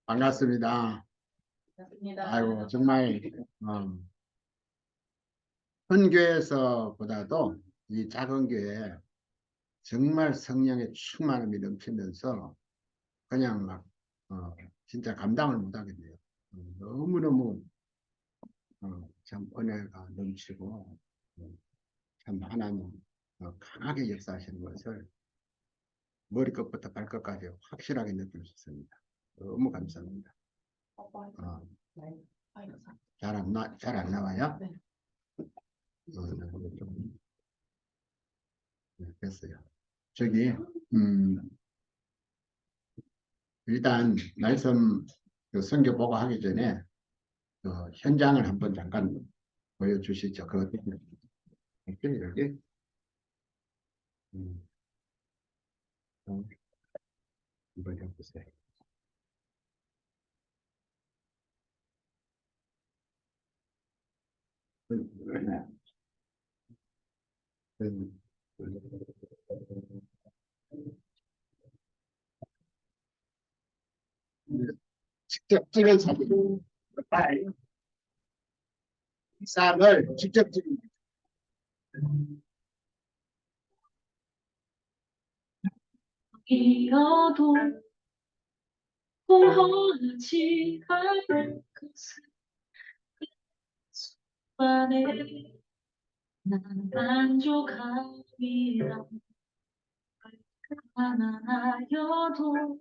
반갑습니다. 반갑습니다. 아이고, 정말, 어, 큰 교회에서보다도 이 작은 교회에 정말 성령의 충만함이 넘치면서 그냥 막, 진짜 감당을 못 하겠네요. 너무너무, 참 은혜가 넘치고, 참 하나님, 강하게 역사하시는 것을 머리끝부터 발끝까지 확실하게 느낄 수 있습니다. 너무 감사합니다. 어, 잘 안 나와요? 네. 좀, 네, 됐어요. 저기, 일단, 말씀, 성경 보고 하기 전에, 현장을 한번 잠깐 보여주시죠. 그, 어떻게, 여기, 음, 한번 해보세요. 직접 찍은 사진, 쌀을 직접 찍은 이어도 공허하지 않은 것은 수만에 난 만족함이라 가난하여도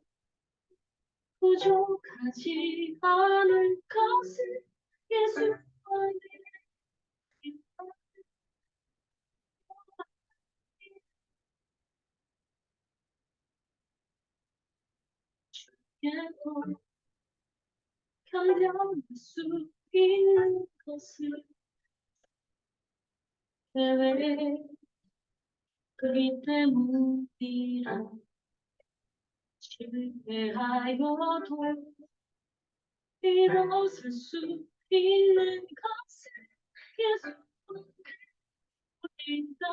부족하지 않을 것은 예수 안에 있고 견뎌낼 수 있는 것은 계획 그리 때문이라 실패하여도 일어설 수 있는 것은 예수 그리스도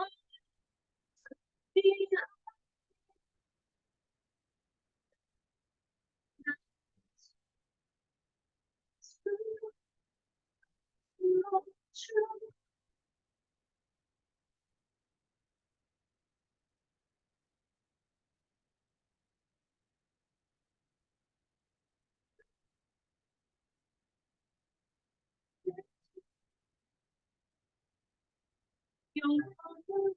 영광을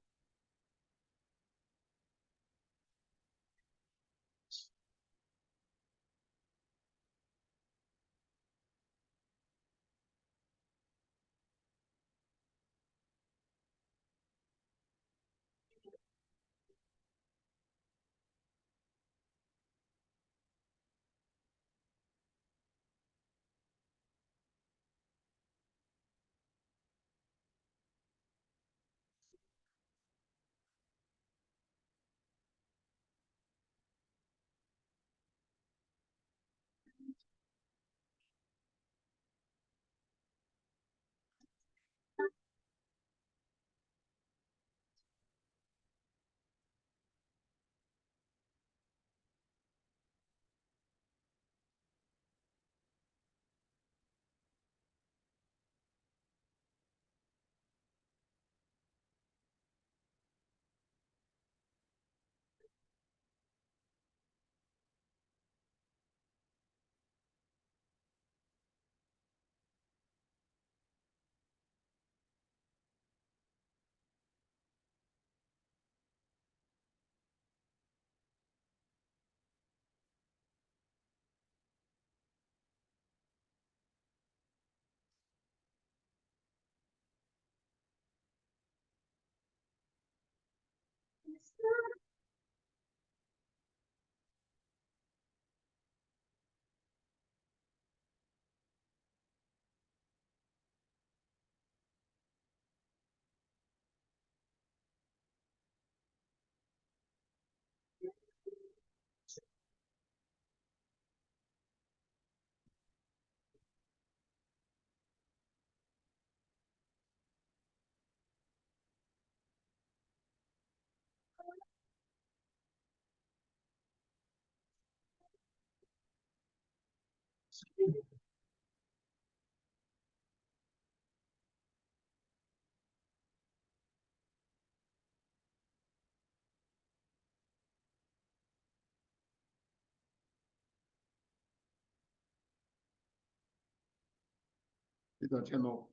기도 제목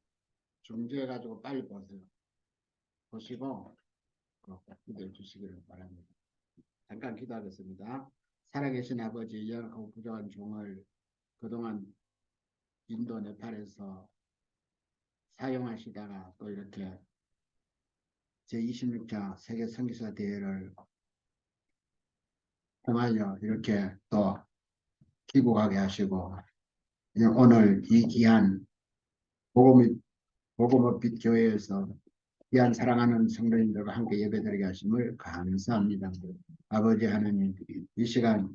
중지해가지고 빨리 보세요. 보시고 기도해 주시기를 바랍니다. 잠깐 기도하겠습니다. 살아계신 아버지, 연약하고 부족한 종을 그동안 인도 네팔에서 사용하시다가 또 이렇게 제26차 세계 선교사 대회를 통하여 이렇게 또 귀국하게 하시고 오늘 이 귀한 복음의 빛 교회에서 귀한 사랑하는 성도님들과 함께 예배드리게 하심을 감사합니다. 아버지 하나님, 이 시간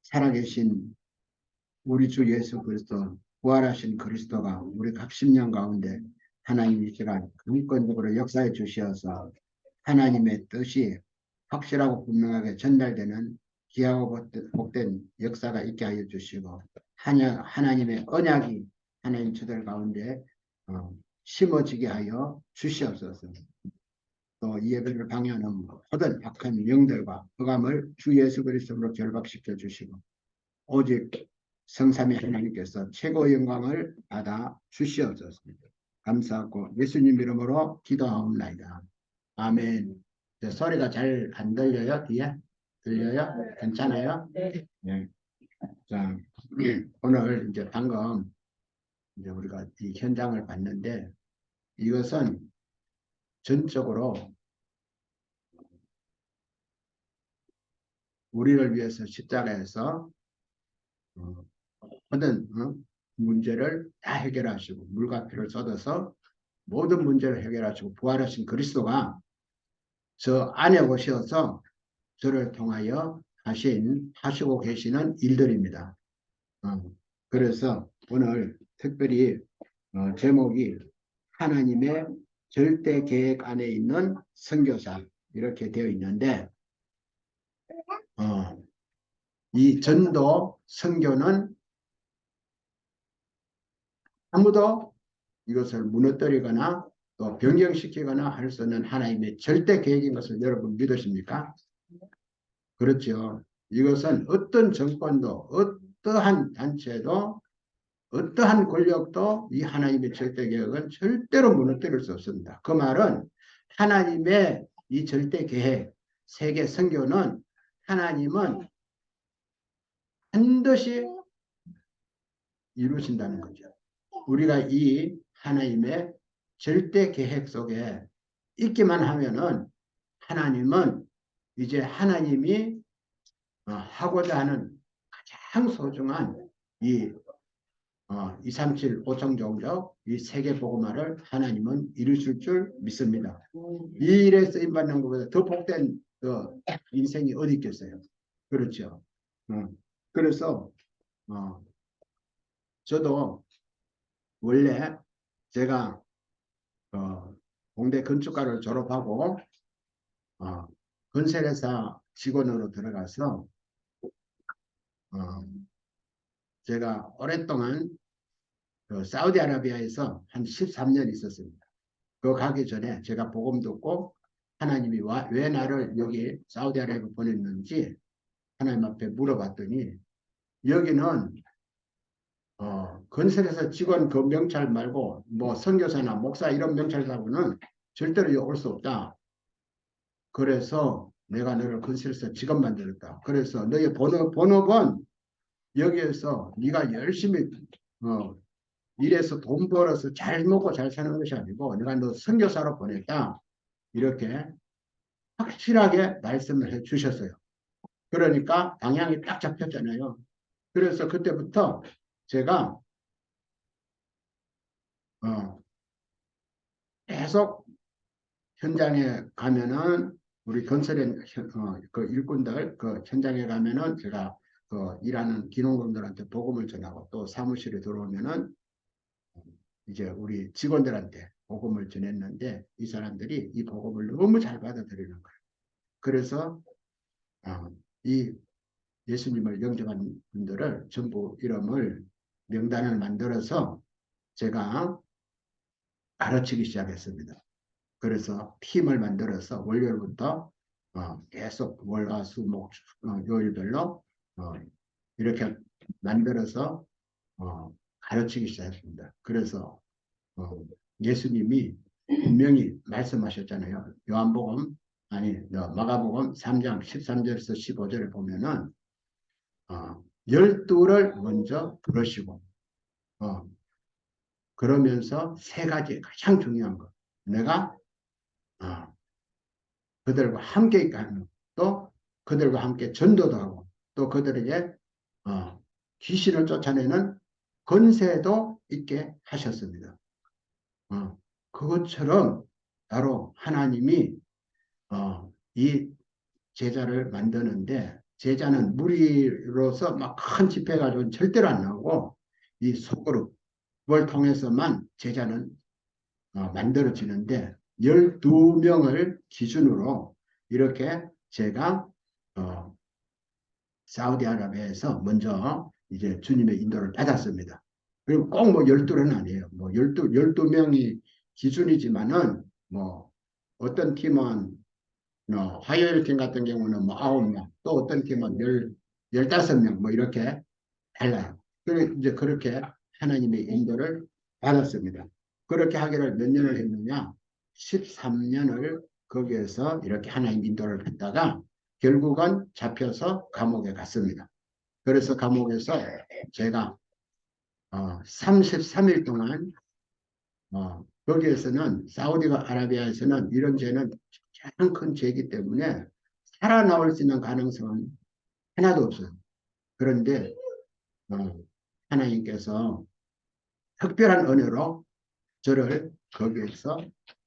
살아계신 우리 주 예수 그리스도, 부활하신 그리스도가 우리 각 십년 가운데 하나님 이 시간 강권적으로 역사해 주시어서 하나님의 뜻이 확실하고 분명하게 전달되는 귀하고 복된 역사가 있게 하여 주시고 하나님의 언약이 하나님 저들 가운데 심어지게 하여 주시옵소서. 또 이 예배를 방해하는 모든 악한 영들과 흑암을 주 예수 그리스도로 결박시켜 주시고 오직 성삼위 하나님께서 최고의 영광을 받아 주시옵소서. 감사하고 예수님 이름으로 기도하옵나이다. 아멘. 소리가 잘 안 들려요? 뒤에? 들려요? 괜찮아요? 네. 자, 오늘 이제 방금 이제 우리가 이 현장을 봤는데 이것은 전적으로 우리를 위해서 십자가에서 모든 문제를 다 해결하시고 물과 피를 쏟아서 모든 문제를 해결하시고 부활하신 그리스도가 저 안에 오셔서 저를 통하여 하시고 계시는 일들입니다. 그래서 오늘 특별히 제목이 하나님의 절대 계획 안에 있는 선교사 이렇게 되어 있는데 이 전도 선교는 아무도 이것을 무너뜨리거나 또 변경시키거나 할 수 없는 하나님의 절대 계획인 것을 여러분 믿으십니까? 그렇죠. 이것은 어떤 정권도 어떠한 단체도 어떠한 권력도 이 하나님의 절대 계획은 절대로 무너뜨릴 수 없습니다. 그 말은 하나님의 이 절대 계획, 세계 선교는 하나님은 반드시 이루신다는 거죠. 우리가 이 하나님의 절대 계획 속에 있기만 하면은 하나님은 이제 하나님이 하고자 하는 가장 소중한 이 237 5청종적 이 세계 복음화를 하나님은 이루실 줄 믿습니다. 이 일에 쓰임받는 것보다 더 복된 인생이 어디 있겠어요. 그렇죠. 그래서 저도 원래 제가 공대 건축과를 졸업하고 건설회사 직원으로 들어가서 제가 오랫동안 사우디아라비아에서 한 13년 있었습니다. 그 가기 전에 제가 복음 듣고 하나님이 왜 나를 여기 사우디아라비아 보냈는지 하나님 앞에 물어봤더니 여기는 건설회사 직원 그 명찰 말고 뭐 선교사나 목사 이런 명찰하고는 절대로 올 수 없다. 그래서 내가 너를 건설회사 직원 만들었다. 그래서 너의 본업은 여기에서 네가 열심히 일해서 돈 벌어서 잘 먹고 잘 사는 것이 아니고 내가 너 선교사로 보냈다. 이렇게 확실하게 말씀을 해 주셨어요. 그러니까 방향이 딱 잡혔잖아요. 그래서 그때부터 제가 계속 현장에 가면은 우리 건설의 그 일꾼들 그 현장에 가면은 제가 그 일하는 기농공들한테 복음을 전하고 또 사무실에 들어오면은 이제 우리 직원들한테 복음을 전했는데 이 사람들이 이 복음을 너무 잘 받아들이는 거예요. 그래서 이 예수님을 영접한 분들을 전부 이름을 명단을 만들어서 제가 가르치기 시작했습니다. 그래서 팀을 만들어서 월요일부터 계속 월화수목 요일별로 이렇게 만들어서 가르치기 시작했습니다. 그래서 예수님이 분명히 말씀하셨잖아요. 요한복음 아니 마가복음 3장 13절에서 15절에 보면은 12를 먼저 부르시고 그러면서 세 가지 가장 중요한 것. 내가 어, 그들과 함께 있게 하는 또 그들과 함께 전도도 하고 또 그들에게 귀신을 쫓아내는 권세도 있게 하셨습니다. 그것처럼 바로 하나님이 이 제자를 만드는데 제자는 무리로서 막 큰 집회 가지고는 절대로 안 나오고 이 소그룹을 통해서만 제자는 만들어지는데 12명을 기준으로 이렇게 제가 사우디아라비아에서 먼저 이제 주님의 인도를 받았습니다. 그리고 꼭 뭐 12는 아니에요. 뭐 12명이 기준이지만은 뭐 어떤 팀은 화요일 팀 같은 경우는 뭐 9명, 또 어떤 팀은 15명 뭐 이렇게 달라요. 그리고 이제 그렇게 하나님의 인도를 받았습니다. 그렇게 하기를 몇 년을 했느냐? 13년을 거기에서 이렇게 하나님 인도를 했다가 결국은 잡혀서 감옥에 갔습니다. 그래서 감옥에서 제가 33일 동안 거기에서는 사우디가 아라비아에서는 이런 죄는 가장 큰 죄이기 때문에 살아나올 수 있는 가능성은 하나도 없어요. 그런데 하나님께서 특별한 은혜로 저를 거기에서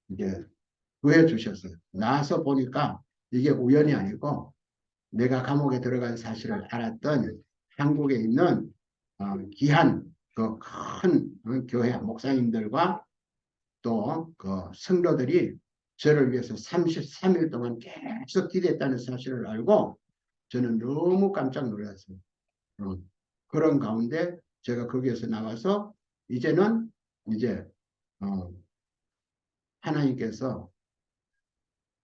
이제 구해 주셨어요. 나와서 보니까 이게 우연이 아니고 내가 감옥에 들어간 사실을 알았던 한국에 있는 귀한 그 큰 교회 목사님들과 또 그 성도들이 저를 위해서 33일 동안 계속 기도했다는 사실을 알고 저는 너무 깜짝 놀랐어요. 그런 가운데 제가 거기에서 나와서 이제는 이제 하나님께서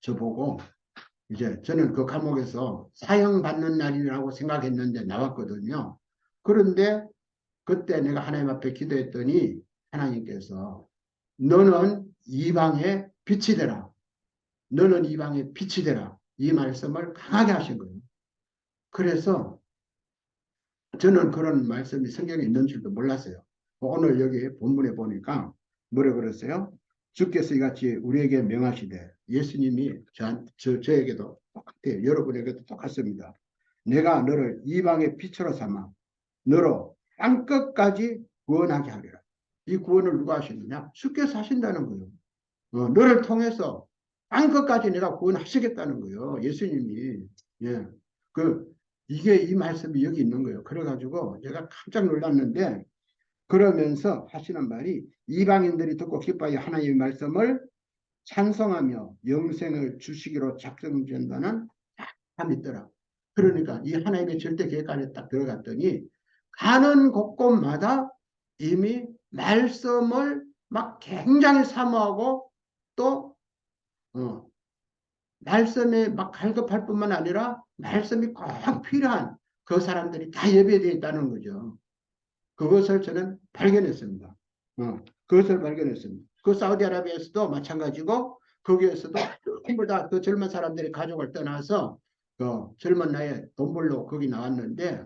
저보고 이제 저는 그 감옥에서 사형받는 날이라고 생각했는데 나왔거든요. 그런데 그때 내가 하나님 앞에 기도했더니 하나님께서 너는 이방의 빛이 되라. 너는 이방의 빛이 되라. 이 말씀을 강하게 하신 거예요. 그래서 저는 그런 말씀이 성경에 있는 줄도 몰랐어요. 오늘 여기 본문에 보니까 뭐라 그랬어요? 주께서 이같이 우리에게 명하시되 예수님이 저에게도 똑같아요. 여러분에게도 똑같습니다. 내가 너를 이방의 빛으로 삼아 너로 땅끝까지 구원하게 하리라. 이 구원을 누가 하시느냐? 주께서 하신다는 거예요. 너를 통해서 땅끝까지 내가 구원하시겠다는 거예요. 예수님이. 예. 이게 이 말씀이 여기 있는 거예요. 그래가지고 제가 깜짝 놀랐는데 그러면서 하시는 말이 이방인들이 듣고 기뻐하여 하나님의 말씀을 찬송하며 영생을 주시기로 작정된다는 다 믿더라. 그러니까 이 하나님의 절대 계획 안에 딱 들어갔더니 가는 곳곳마다 이미 말씀을 막 굉장히 사모하고 또 말씀에 막 갈급할 뿐만 아니라 말씀이 꼭 필요한 그 사람들이 다 예배되어 있다는 거죠. 그것을 저는 발견했습니다. 그것을 발견했습니다. 그 사우디아라비아에서도 마찬가지고 거기에서도 전부 다 그 젊은 사람들이 가족을 떠나서 그 젊은 나이에 돈 벌러 거기 나왔는데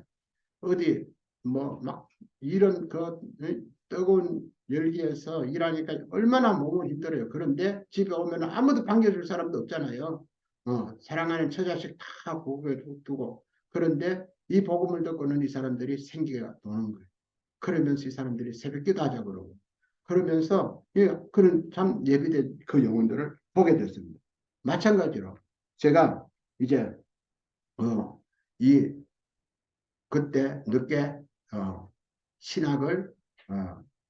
어디 뭐 막 이런 그 뜨거운 열기에서 일하니까 얼마나 몸은 힘들어요. 그런데 집에 오면 아무도 반겨줄 사람도 없잖아요. 사랑하는 처자식 다 고개 두고 그런데 이 복음을 듣고는 이 사람들이 생기가 도는 거예요. 그러면서 이 사람들이 새벽기도 하자 그러고 그러면서 그런 참 예비된 그 영혼들을 보게 됐습니다. 마찬가지로 제가 이제 이 그때 늦게 신학을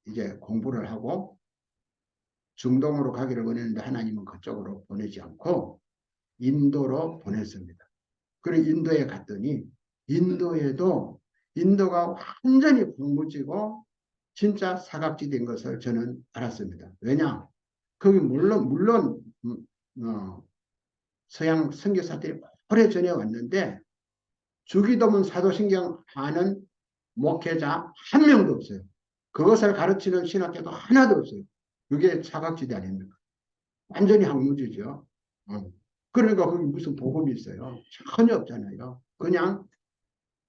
이제 공부를 하고 중동으로 가기를 원했는데 하나님은 그쪽으로 보내지 않고 인도로 보냈습니다. 그리고 인도에 갔더니 인도에도 인도가 완전히 황무지고 진짜 사각지대인 것을 저는 알았습니다. 왜냐? 거기 물론 서양 선교사들이 오래전에 왔는데 주기도문 사도신경 아는 목회자 한 명도 없어요. 그것을 가르치는 신학교도 하나도 없어요. 그게 사각지대 아닙니까? 완전히 황무지죠. 그러니까 거기 무슨 복음이 있어요? 전혀 없잖아요. 그냥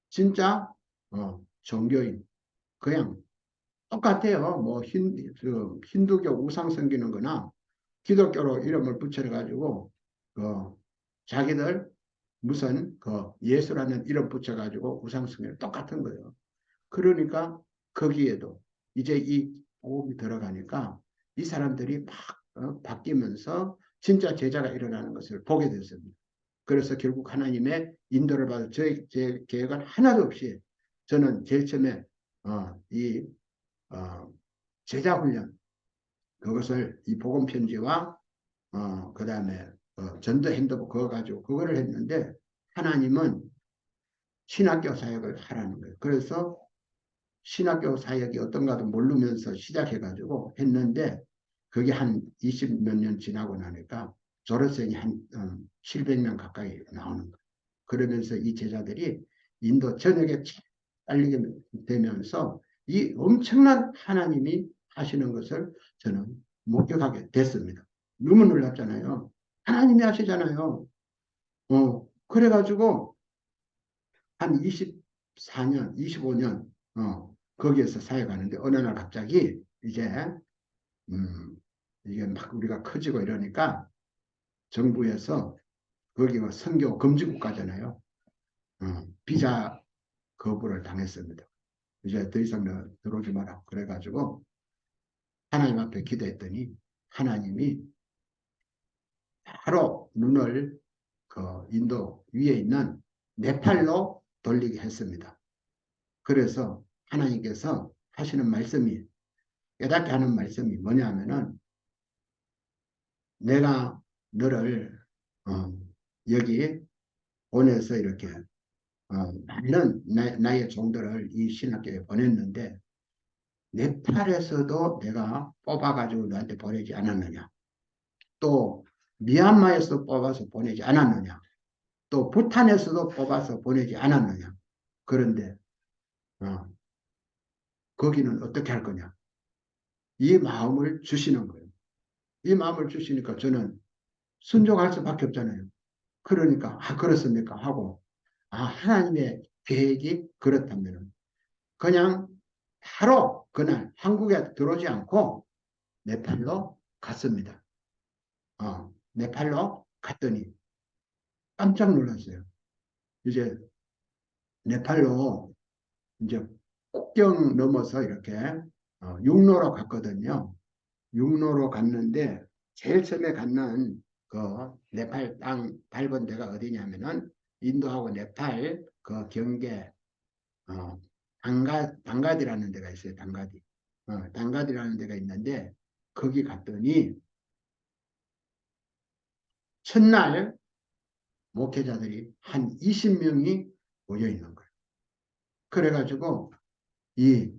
진짜 종교인 그냥 똑같아요. 뭐 힌두교 우상 섬기는 거나 기독교로 이름을 붙여가지고 그 자기들 무슨 그 예수라는 이름 붙여가지고 우상 섬기는 똑같은 거예요. 그러니까 거기에도 이제 이 복음이 들어가니까 이 사람들이 막 바뀌면서 진짜 제자가 일어나는 것을 보게 됐습니다. 그래서 결국 하나님의 인도를 받아 제 계획은 하나도 없이 저는 제일 처음에 이 제자 훈련 그것을 이 복음 편지와 그다음에 전도 핸드북 그거 가지고 그거를 했는데 하나님은 신학교 사역을 하라는 거예요. 그래서 신학교 사역이 어떤가도 모르면서 시작해가지고 했는데 그게 한 20 몇 년 지나고 나니까 졸업생이 한 700명 가까이 나오는 거예요. 그러면서 이 제자들이 인도 전역에 딸리게 되면서 이 엄청난 하나님이 하시는 것을 저는 목격하게 됐습니다. 너무 놀랍잖아요. 하나님이 하시잖아요. 그래가지고 한 24년, 25년 거기에서 사역하는데 어느 날 갑자기 이제 이게 막 우리가 커지고 이러니까 정부에서 거기가 선교 금지 국가잖아요. 비자 거부를 당했습니다. 이제 더 이상 들어오지 마라. 그래가지고 하나님 앞에 기도했더니 하나님이 바로 눈을 그 인도 위에 있는 네팔로 돌리게 했습니다. 그래서 하나님께서 하시는 말씀이 깨닫게 하는 말씀이 뭐냐면은 내가 너를 여기 보내서 이렇게 많은 나의 종들을 이 신학교에 보냈는데 네팔에서도 내가 뽑아가지고 너한테 보내지 않았느냐. 또 미얀마에서 뽑아서 보내지 않았느냐. 또 부탄에서도 뽑아서 보내지 않았느냐. 그런데 어, 거기는 어떻게 할 거냐. 이 마음을 주시는 거예요. 이 마음을 주시니까 저는 순종할 수밖에 없잖아요. 그러니까 그렇습니까 하고 하나님의 계획이 그렇다면 그냥 바로 그날 한국에 들어오지 않고 네팔로 갔습니다. 네팔로 갔더니 깜짝 놀랐어요. 이제 네팔로 이제 국경 넘어서 이렇게 육로로 갔거든요. 육로로 갔는데 제일 처음에 갔는 그 네팔 땅 밟은 데가 어디냐면은 인도하고 네팔 그 경계 단가디라는 데가 있어요. 단가디. 단가디라는 데가 있는데 거기 갔더니 첫날 목회자들이 한 20명이 모여 있는 거예요. 그래가지고 이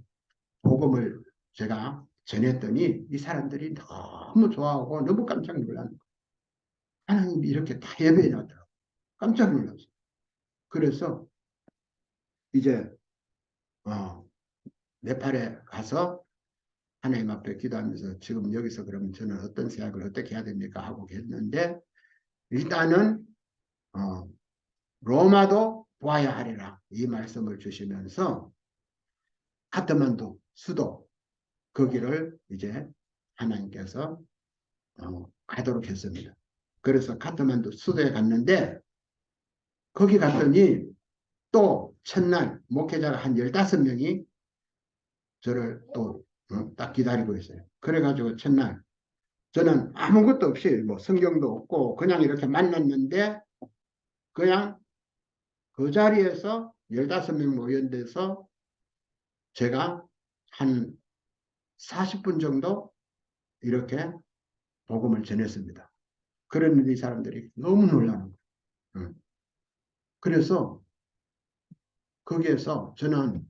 복음을 제가 전했더니 이 사람들이 너무 좋아하고 너무 깜짝 놀랐는 거예요. 하나님이 이렇게 다 예배해 놨더라고요. 깜짝 놀랐어요. 그래서 이제 네팔에 가서 하나님 앞에 기도하면서 지금 여기서 그러면 저는 어떤 생각을 어떻게 해야 됩니까 하고 했는데 일단은 어, 로마도 보아야 하리라 이 말씀을 주시면서 카트만두 수도 거기를 이제 하나님께서 가도록 했습니다. 그래서 카트만두 수도에 갔는데 거기 갔더니 또 첫날 목회자가 한 15명이 저를 또 딱 기다리고 있어요. 그래가지고 첫날 저는 아무것도 없이 뭐 성경도 없고 그냥 이렇게 만났는데 그냥 그 자리에서 15명 모인 데서 제가 한 40분 정도 이렇게 복음을 전했습니다. 그랬는데 이 사람들이 너무 놀라는 거예요. 그래서 거기에서 저는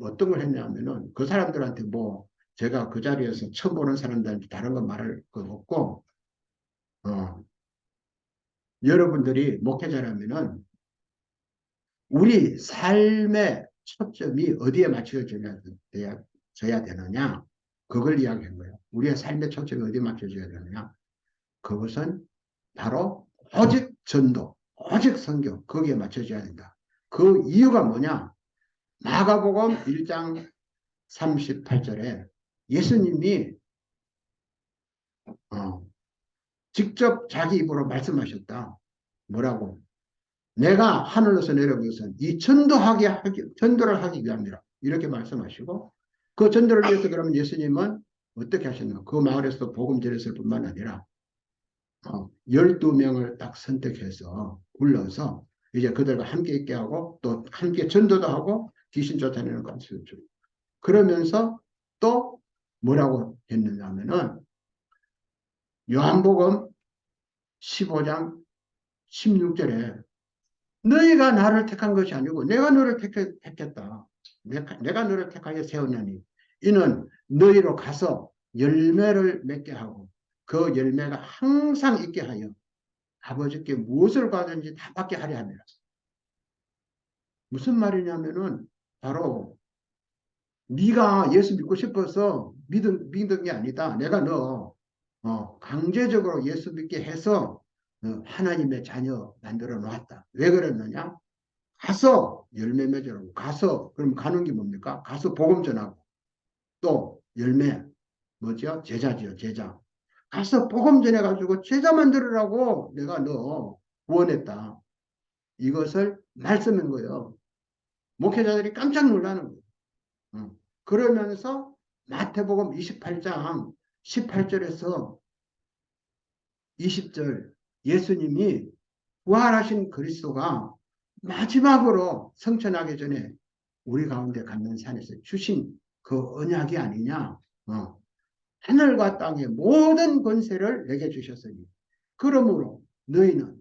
어떤 걸 했냐면은 그 사람들한테 뭐 제가 그 자리에서 처음 보는 사람들한테 다른 건 말할 거 없고 어, 여러분들이 목회자라면은 우리 삶의 초점이 어디에 맞춰져야 되느냐 그걸 이야기한 거예요. 우리의 삶의 초점이 어디에 맞춰져야 되느냐 그것은 바로 오직 전도, 오직 성경 거기에 맞춰져야 된다. 그 이유가 뭐냐? 마가복음 1장 38절에 예수님이 어, 직접 자기 입으로 말씀하셨다. 뭐라고? 내가 하늘에서 내려온 것은 이 전도를 하기 위함이라. 이렇게 말씀하시고 그 전도를 위해서 그러면 예수님은 어떻게 하셨나? 그 마을에서 복음 전했을 뿐만 아니라 12명을 딱 선택해서 불러서 이제 그들과 함께 있게 하고 또 함께 전도도 하고 귀신 쫓아내는 것을 주고 그러면서 또 뭐라고 했느냐 하면은 요한복음 15장 16절에 너희가 나를 택한 것이 아니고 내가 너를 택했다. 내가 너를 택하여 세웠나니 이는 너희로 가서 열매를 맺게 하고 그 열매가 항상 있게 하여 아버지께 무엇을 받든지 다 받게 하려 함이라. 무슨 말이냐면은 바로 네가 예수 믿고 싶어서 믿은 게 아니다. 내가 너 강제적으로 예수 믿게 해서 하나님의 자녀 만들어 놓았다. 왜 그랬느냐? 가서 열매 맺으라고. 가서 그럼 가는 게 뭡니까? 가서 복음 전하고 또 열매 뭐죠? 제자지요, 제자. 가서 복음 전해가지고 제자 만들으라고 내가 너 구원했다. 이것을 말씀인 거예요. 목회자들이 깜짝 놀라는 거예요. 그러면서 마태복음 28장 18절에서 20절 예수님이 부활하신 그리스도가 마지막으로 성천하기 전에 우리 가운데 갖는 산에서 주신 그 언약이 아니냐. 하늘과 땅의 모든 권세를 내게 주셨으니 그러므로 너희는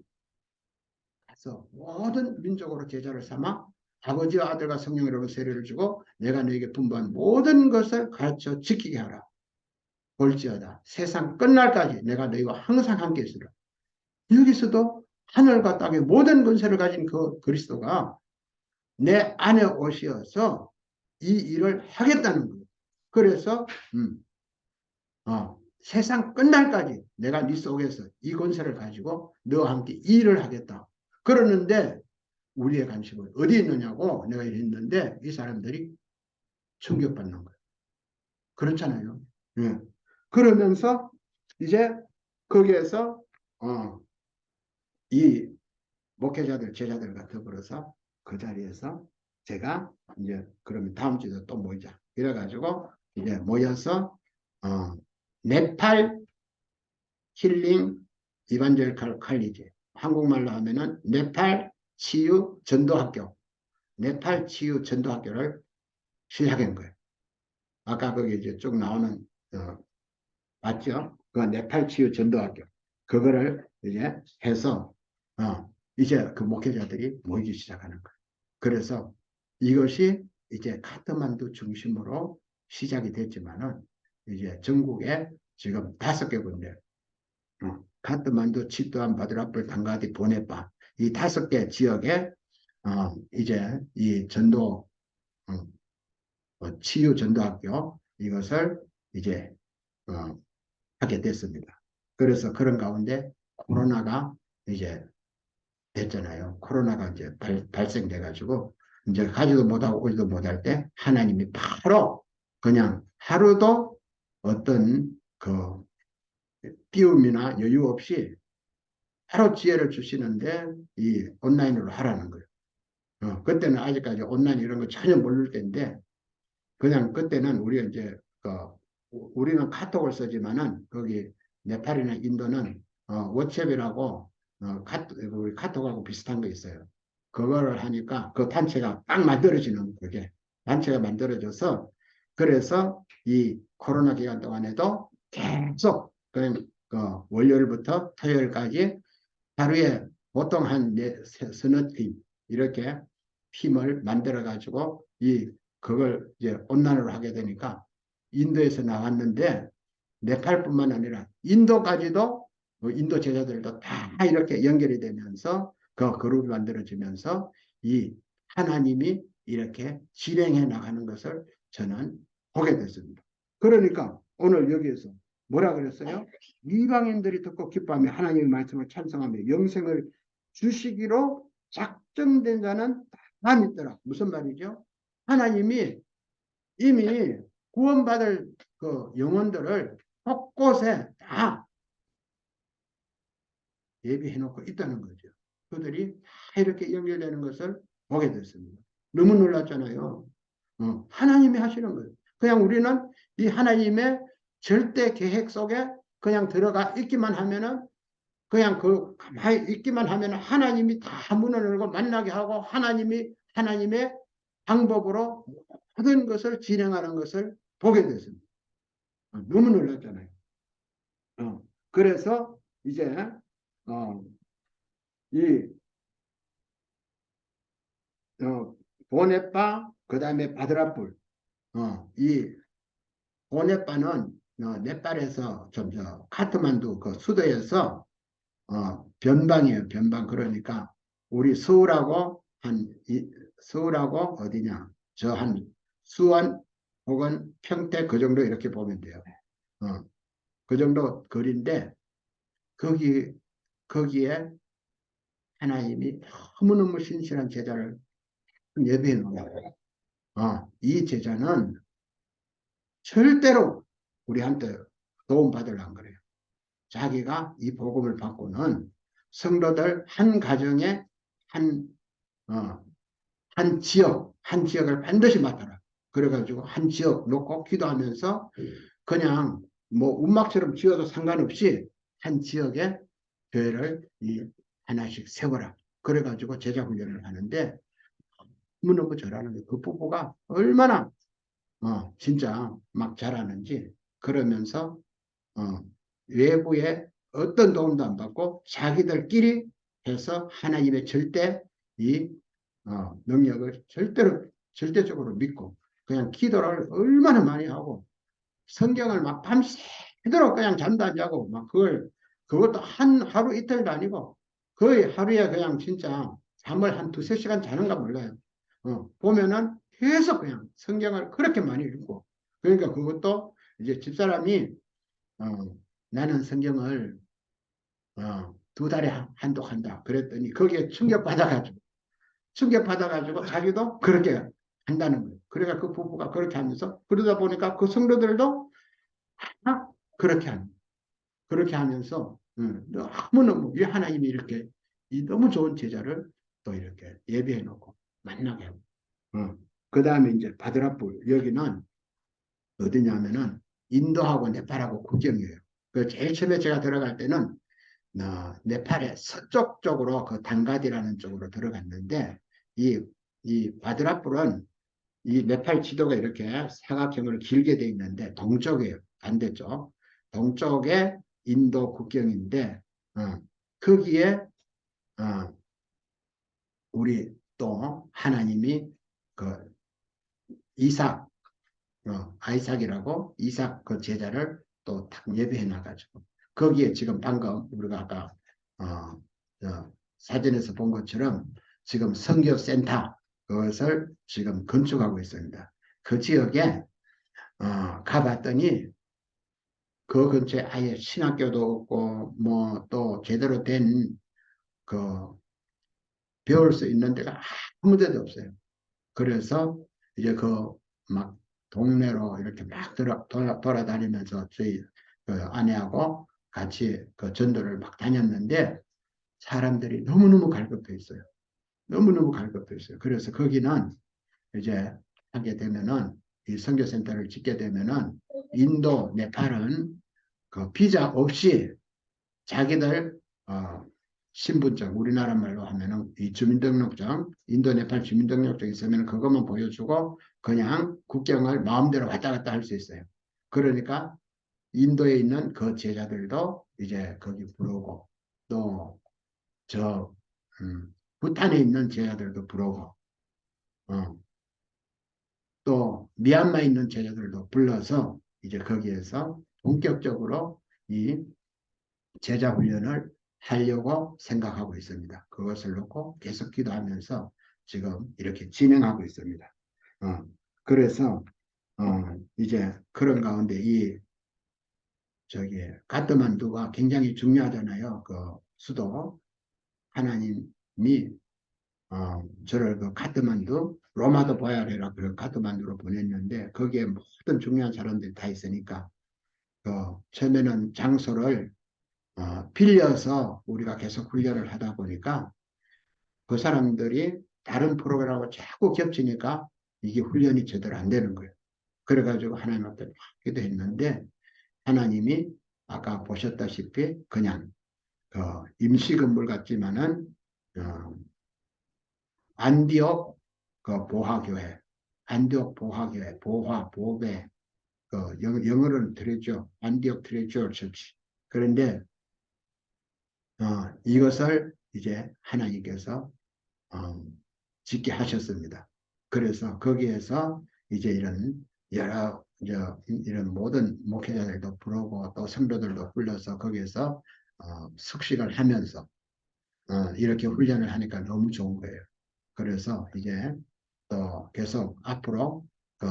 가서 모든 민족으로 제자를 삼아 아버지와 아들과 성령으로 세례를 주고 내가 너에게 분부한 모든 것을 가르쳐 지키게 하라. 볼지어다 세상 끝날까지 내가 너희와 항상 함께 있으라. 여기서도 하늘과 땅의 모든 권세를 가진 그 그리스도가 내 안에 오시어서 이 일을 하겠다는 거예요. 그래서 세상 끝날까지 내가 네 속에서 이 권세를 가지고 너와 함께 이 일을 하겠다. 그러는데 우리의 관심은 어디 있느냐고 내가 했는데 이 사람들이 충격받는 거예요. 그렇잖아요. 예. 그러면서 이제 거기에서 이 목회자들, 제자들과 더불어서 그 자리에서 제가 이제 그러면 다음 주에 또 모이자. 이래가지고 이제 모여서 네팔 힐링 이반젤리칼 칼리지 한국말로 하면은 네팔 치유 전도학교, 네팔 치유 전도학교를 시작한 거예요. 아까 거기 이제 쭉 나오는 맞죠? 그 네팔 치유 전도학교 그거를 이제 해서 이제 그 목회자들이 모이기 시작하는 거예요. 그래서 이것이 이제 카트만두 중심으로 시작이 됐지만은 이제 전국에 지금 5개 군데 카트만두, 치또안, 바드라풀, 당가디, 보네파 이 5개 지역에 이제 이 전도 치유 전도학교 이것을 이제 하게 됐습니다. 그래서 그런 가운데 코로나가 이제 됐잖아요. 코로나가 이제 발생돼 가지고 이제 가지도 못하고 오지도 못할 때 하나님이 바로 그냥 하루도 어떤 그 띄움이나 여유 없이 바로 지혜를 주시는데 이 온라인으로 하라는 거예요. 그때는 아직까지 온라인 이런 거 전혀 모를 때인데 그냥 그때는 우리가 이제 우리는 카톡을 쓰지만은 거기 네팔이나 인도는 워츠앱이라고 우리 카톡하고 비슷한 거 있어요. 그거를 하니까 그 단체가 딱 만들어지는 그게 단체가 만들어져서 그래서 이 코로나 기간 동안에도 계속 그냥 월요일부터 토요일까지 하루에 보통 한 서너 팀 이렇게 팀을 만들어 가지고 그걸 이제 온난화를 하게 되니까 인도에서 나왔는데 네팔뿐만 아니라 인도까지도 인도 제자들도 다 이렇게 연결이 되면서 그 그룹이 만들어지면서 이 하나님이 이렇게 진행해 나가는 것을 저는 보게 됐습니다. 그러니까 오늘 여기에서 뭐라 그랬어요? 이방인들이 듣고 기뻐하며 하나님의 말씀을 찬송하며 영생을 주시기로 작정된 자는 다 믿더라. 무슨 말이죠? 하나님이 이미 구원받을 그 영혼들을 곳곳에 다 예비해 놓고 있다는 거죠. 그들이 다 이렇게 연결되는 것을 보게 됐습니다. 너무 놀랐잖아요. 하나님이 하시는 거예요. 그냥 우리는 이 하나님의 절대 계획 속에 그냥 들어가 있기만 하면은 그냥 그 가만히 있기만 하면 하나님이 다 문을 열고 만나게 하고 하나님이 하나님의 방법으로 모든 것을 진행하는 것을 보게 됐습니다. 너무 놀랐잖아요. 그래서 이제 어, 이 보네파 그다음에 바드라불 이 보네파는 네팔에서 좀저 카트만두 그 수도에서 변방이에요. 변방. 그러니까 우리 서울하고 서울하고 어디냐 저 한 수원 혹은 평택 그 정도 이렇게 보면 돼요. 그 정도 거리인데 거기 거기에 하나님이 너무너무 신실한 제자를 예비해 놓으라고. 이 제자는 절대로 우리한테 도움 받으려 안 그래요. 자기가 이 복음을 받고는 성도들 한 가정에 한, 어, 한 지역을 반드시 맡아라. 그래가지고 한 지역 놓고 기도하면서 그냥 뭐 운막처럼 지어도 상관없이 한 지역에 교회를 하나씩 세워라. 그래가지고 제자 훈련을 하는데 너무너무 잘하는 거예요. 그 부부가 얼마나 진짜 막 잘하는지 그러면서 어, 외부에 어떤 도움도 안 받고 자기들끼리 해서 하나님의 절대 이 능력을 절대적으로 믿고 그냥 기도를 얼마나 많이 하고 성경을 막 밤새도록 그냥 잠도 안 자고 막 그것도 하루 이틀도 아니고 거의 하루에 그냥 진짜 잠을 한 두세 시간 자는가 몰라요. 보면은 계속 그냥 성경을 그렇게 많이 읽고 그러니까 그것도 이제 집사람이 어, 나는 성경을 2달에 한독 한다. 그랬더니 거기에 충격받아가지고 자기도 그렇게 한다는 거예요. 그러니까 그 부부가 그렇게 하면서 그러다 보니까 그 성도들도 다 그렇게 하면서 너무너무 이 하나님이 이렇게 이 너무 좋은 제자를 또 이렇게 예비해 놓고 만나게 하고 그 다음에 이제 바드라불 여기는 어디냐면은 인도하고 네팔하고 국경이에요. 그 제일 처음에 제가 들어갈 때는 네팔의 서쪽 쪽으로 그 단가디라는 쪽으로 들어갔는데 이 바드라불은 이 네팔 지도가 이렇게 사각형으로 길게 돼 있는데 동쪽이에요. 반대쪽. 동쪽에 인도 국경인데 거기에 어, 우리 또 하나님이 그 이삭 아이삭이라고 이삭 그 제자를 또 예배해 놔가지고 거기에 지금 방금 우리가 아까 사진에서 본 것처럼 지금 선교센터 그것을 지금 건축하고 있습니다. 그 지역에 가봤더니 그 근처에 아예 신학교도 없고 뭐 또 제대로 된 그 배울 수 있는 데가 아무 데도 없어요. 그래서 이제 그 막 동네로 이렇게 막 돌아다니면서 저희 그 아내하고 같이 그 전도를 막 다녔는데 사람들이 너무너무 갈급해 있어요. 너무너무 갈급해 있어요. 그래서 거기는 이제 하게 되면은 이 선교센터를 짓게 되면은 인도, 네팔은 그 비자 없이 자기들 신분증 우리나라 말로 하면은 이 주민등록증 인도 네팔 주민등록증 있으면 그것만 보여주고 그냥 국경을 마음대로 왔다 갔다 할 수 있어요. 그러니까 인도에 있는 그 제자들도 이제 거기 부르고 또 저 부탄에 있는 제자들도 부르고 또 미얀마에 있는 제자들도 불러서 이제 거기에서 본격적으로 이 제자 훈련을 하려고 생각하고 있습니다. 그것을 놓고 계속 기도하면서 지금 이렇게 진행하고 있습니다. 그래서 이제 그런 가운데 이 저기 가트만두가 굉장히 중요하잖아요. 그 수도 하나님이 저를 그 카트만두 로마도 보야래라 그 카트만두로 보냈는데 거기에 모든 중요한 사람들이 다 있으니까 그 처음에는 장소를 빌려서 우리가 계속 훈련을 하다 보니까 그 사람들이 다른 프로그램하고 자꾸 겹치니까 이게 훈련이 제대로 안 되는 거예요. 그래가지고 하나님 앞에 막 기도했는데 하나님이 아까 보셨다시피 그냥 그 임시 건물 같지만은 어, 안디옥 그 보화교회, 안디옥 보화교회, 보화, 보배, 그 영어로는 트레저, 안디옥 트레저 처치. 그런데 이것을 이제 하나님께서 어, 짓게 하셨습니다. 그래서 거기에서 이제 이런 여러 이런 모든 목회자들도 부르고 또 성도들도 불러서 거기에서 숙식을 하면서 이렇게 훈련을 하니까 너무 좋은 거예요. 그래서 이제 또 계속 앞으로 그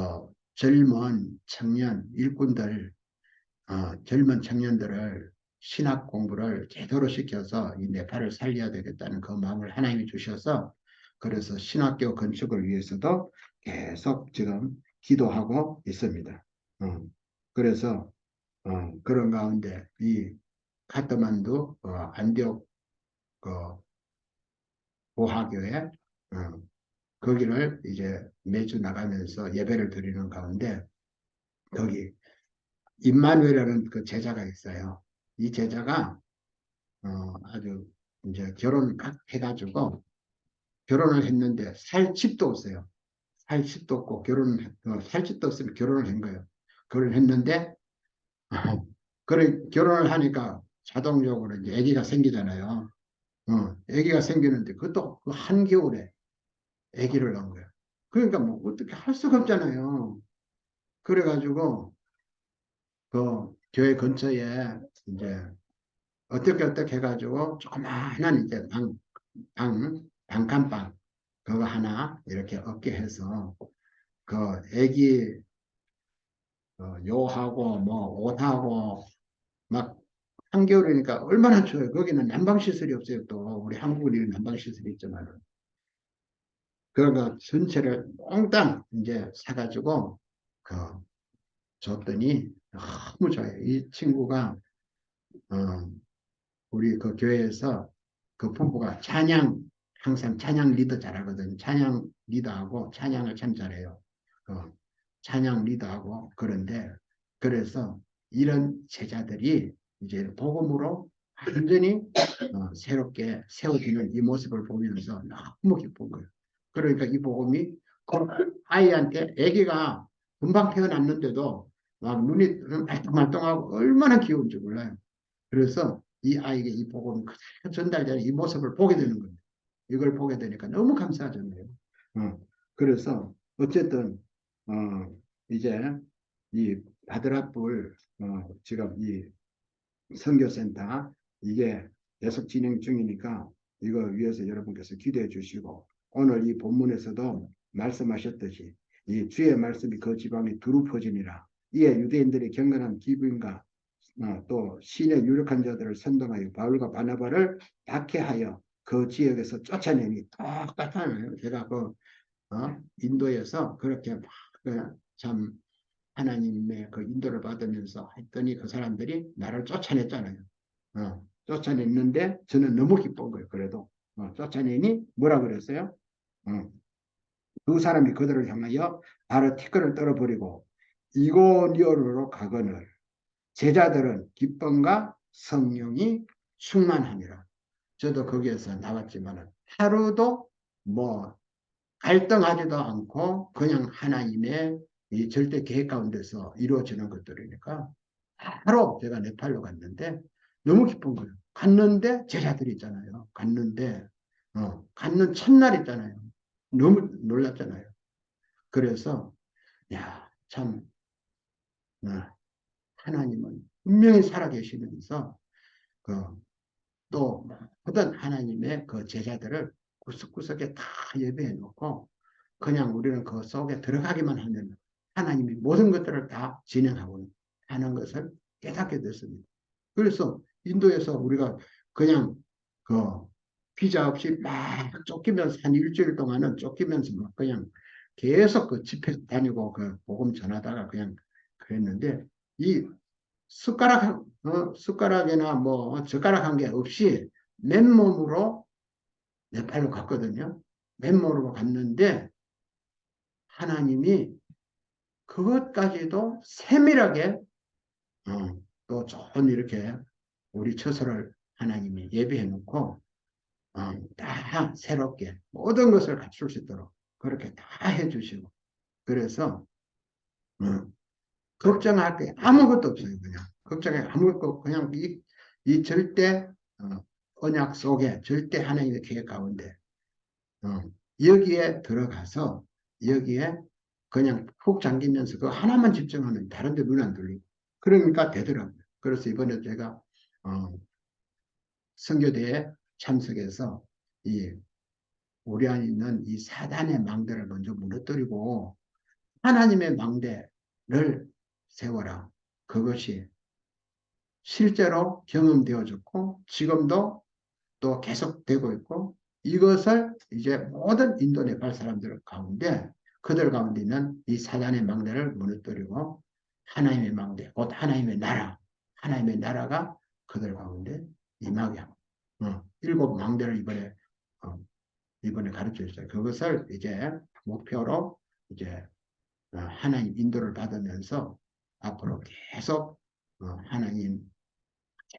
젊은 청년 일꾼들, 젊은 청년들을 신학 공부를 제대로 시켜서 이 네팔을 살려야 되겠다는 그 마음을 하나님이 주셔서 그래서 신학교 건축을 위해서도 계속 지금 기도하고 있습니다. 그래서 그런 가운데 이 카트만두 안디옥 그 보하교회 거기를 이제 매주 나가면서 예배를 드리는 가운데 거기 임마누엘이라는 그 제자가 있어요. 이 제자가 아주 이제 결혼을 해가지고 결혼을 했는데 살 집도 없어요. 살 집도 없고 살 집도 없으면 결혼을 한 거예요. 결혼을 했는데 그래 결혼을 하니까 자동적으로 이제 아기가 생기잖아요. 아기가 생기는데 그것도 그 한겨울에 아기를 낳은 거예요. 그러니까 뭐 어떻게 할 수가 없잖아요. 그래가지고 그 교회 근처에 이제 어떻게 해가지고 조그마한 이제 단칸방 그거 하나 이렇게 얻게 해서 그 애기 요하고 뭐 옷하고 막 한겨울이니까 얼마나 추워요. 거기는 난방시설이 없어요. 또 우리 한국은 난방시설이 있지만 그거 전체를 몽땅 이제 사가지고 그 줬더니 너무 좋아요. 이 친구가 어, 우리 그 교회에서 그 부부가 항상 찬양 리더 잘하거든요. 찬양 리더하고 찬양을 참 잘해요. 그 찬양 리더하고 그런데 그래서 이런 제자들이 이제 복음으로 완전히 새롭게 세워지는 이 모습을 보면서 너무 기쁜 거예요. 그러니까 이 복음이 그 아이한테 아기가 금방 태어났는데도 막 눈이 말똥말똥하고 얼마나 귀여운지 몰라요. 그래서 이 아이에게 이 복음이 그대로 전달되는 이 모습을 보게 되는 겁니다. 이걸 보게 되니까 너무 감사하잖아요. 그래서 어쨌든 어, 이제 이 바드라불 지금 이 선교센터 이게 계속 진행 중이니까 이거 위해서 여러분께서 기대해 주시고 오늘 이 본문에서도 말씀하셨듯이 이 주의 말씀이 그 지방에 두루 퍼지니라 이에 유대인들이 경건한 기부인과 또 신의 유력한 자들을 선동하여 바울과 바나바를 박해하여 그 지역에서 쫓아내니 똑같아요. 제가 그 인도에서 그렇게 참 하나님의 그 인도를 받으면서 했더니 그 사람들이 나를 쫓아냈잖아요. 쫓아냈는데 저는 너무 기쁜 거예요. 그래도 쫓아내니 뭐라 그랬어요? 어, 두 사람이 그들을 향하여 바로 티끌을 떨어버리고 이고니온으로 가거늘 제자들은 기쁨과 성령이 충만하니라. 저도 거기에서 나왔지만 하루도 뭐 갈등하지도 않고 그냥 하나님의 이 절대 계획 가운데서 이루어지는 것들이니까 바로 제가 네팔로 갔는데 너무 기쁜 거예요. 갔는데 제자들이 있잖아요. 갔는데 갔는 첫날 있잖아요. 너무 놀랐잖아요. 그래서 야, 참 하나님은 분명히 살아계시면서 그 또 모든 하나님의 그 제자들을 구석구석에 다 예배해 놓고 그냥 우리는 그 속에 들어가기만 하면 하나님이 모든 것들을 다 진행하고 하는 것을 깨닫게 됐습니다. 그래서 인도에서 우리가 그냥 그 비자 없이 막 쫓기면서 한 일주일 동안은 쫓기면서 막 그냥 계속 그 집회 다니고 그 복음 전하다가 그냥 그랬는데 이 숟가락이나 뭐 젓가락 한 게 없이 맨몸으로 네팔로 갔거든요. 맨몸으로 갔는데 하나님이 그것까지도 세밀하게 또 좋은 이렇게 우리 처소를 하나님이 예비해 놓고 다 새롭게 모든 것을 갖출 수 있도록 그렇게 다 해주시고 그래서 어, 걱정할 게 아무것도 없어요. 그냥 걱정할 게 아무것도 없고 그냥 이 절대 언약 속에 절대 하나님의 계획 가운데 어, 여기에 들어가서 여기에 그냥 푹 잠기면서 그 하나만 집중하면 다른 데 눈 안 돌리고 그러니까 되더라고요. 그래서 이번에 제가 선교대에 참석해서 이 우리 안에 있는 이 사단의 망대를 먼저 무너뜨리고 하나님의 망대를 세워라. 그것이 실제로 경험되어졌고 지금도 또 계속되고 있고 이것을 이제 모든 인도 네팔 사람들 가운데 그들 가운데 있는 이 사단의 망대를 무너뜨리고 하나님의 망대, 곧 하나님의 나라가 그들 가운데 임하게 하고 일곱 망대를 이번에 가르쳐 줬어요. 그것을 이제 목표로 이제 하나님 인도를 받으면서 앞으로 계속 하나님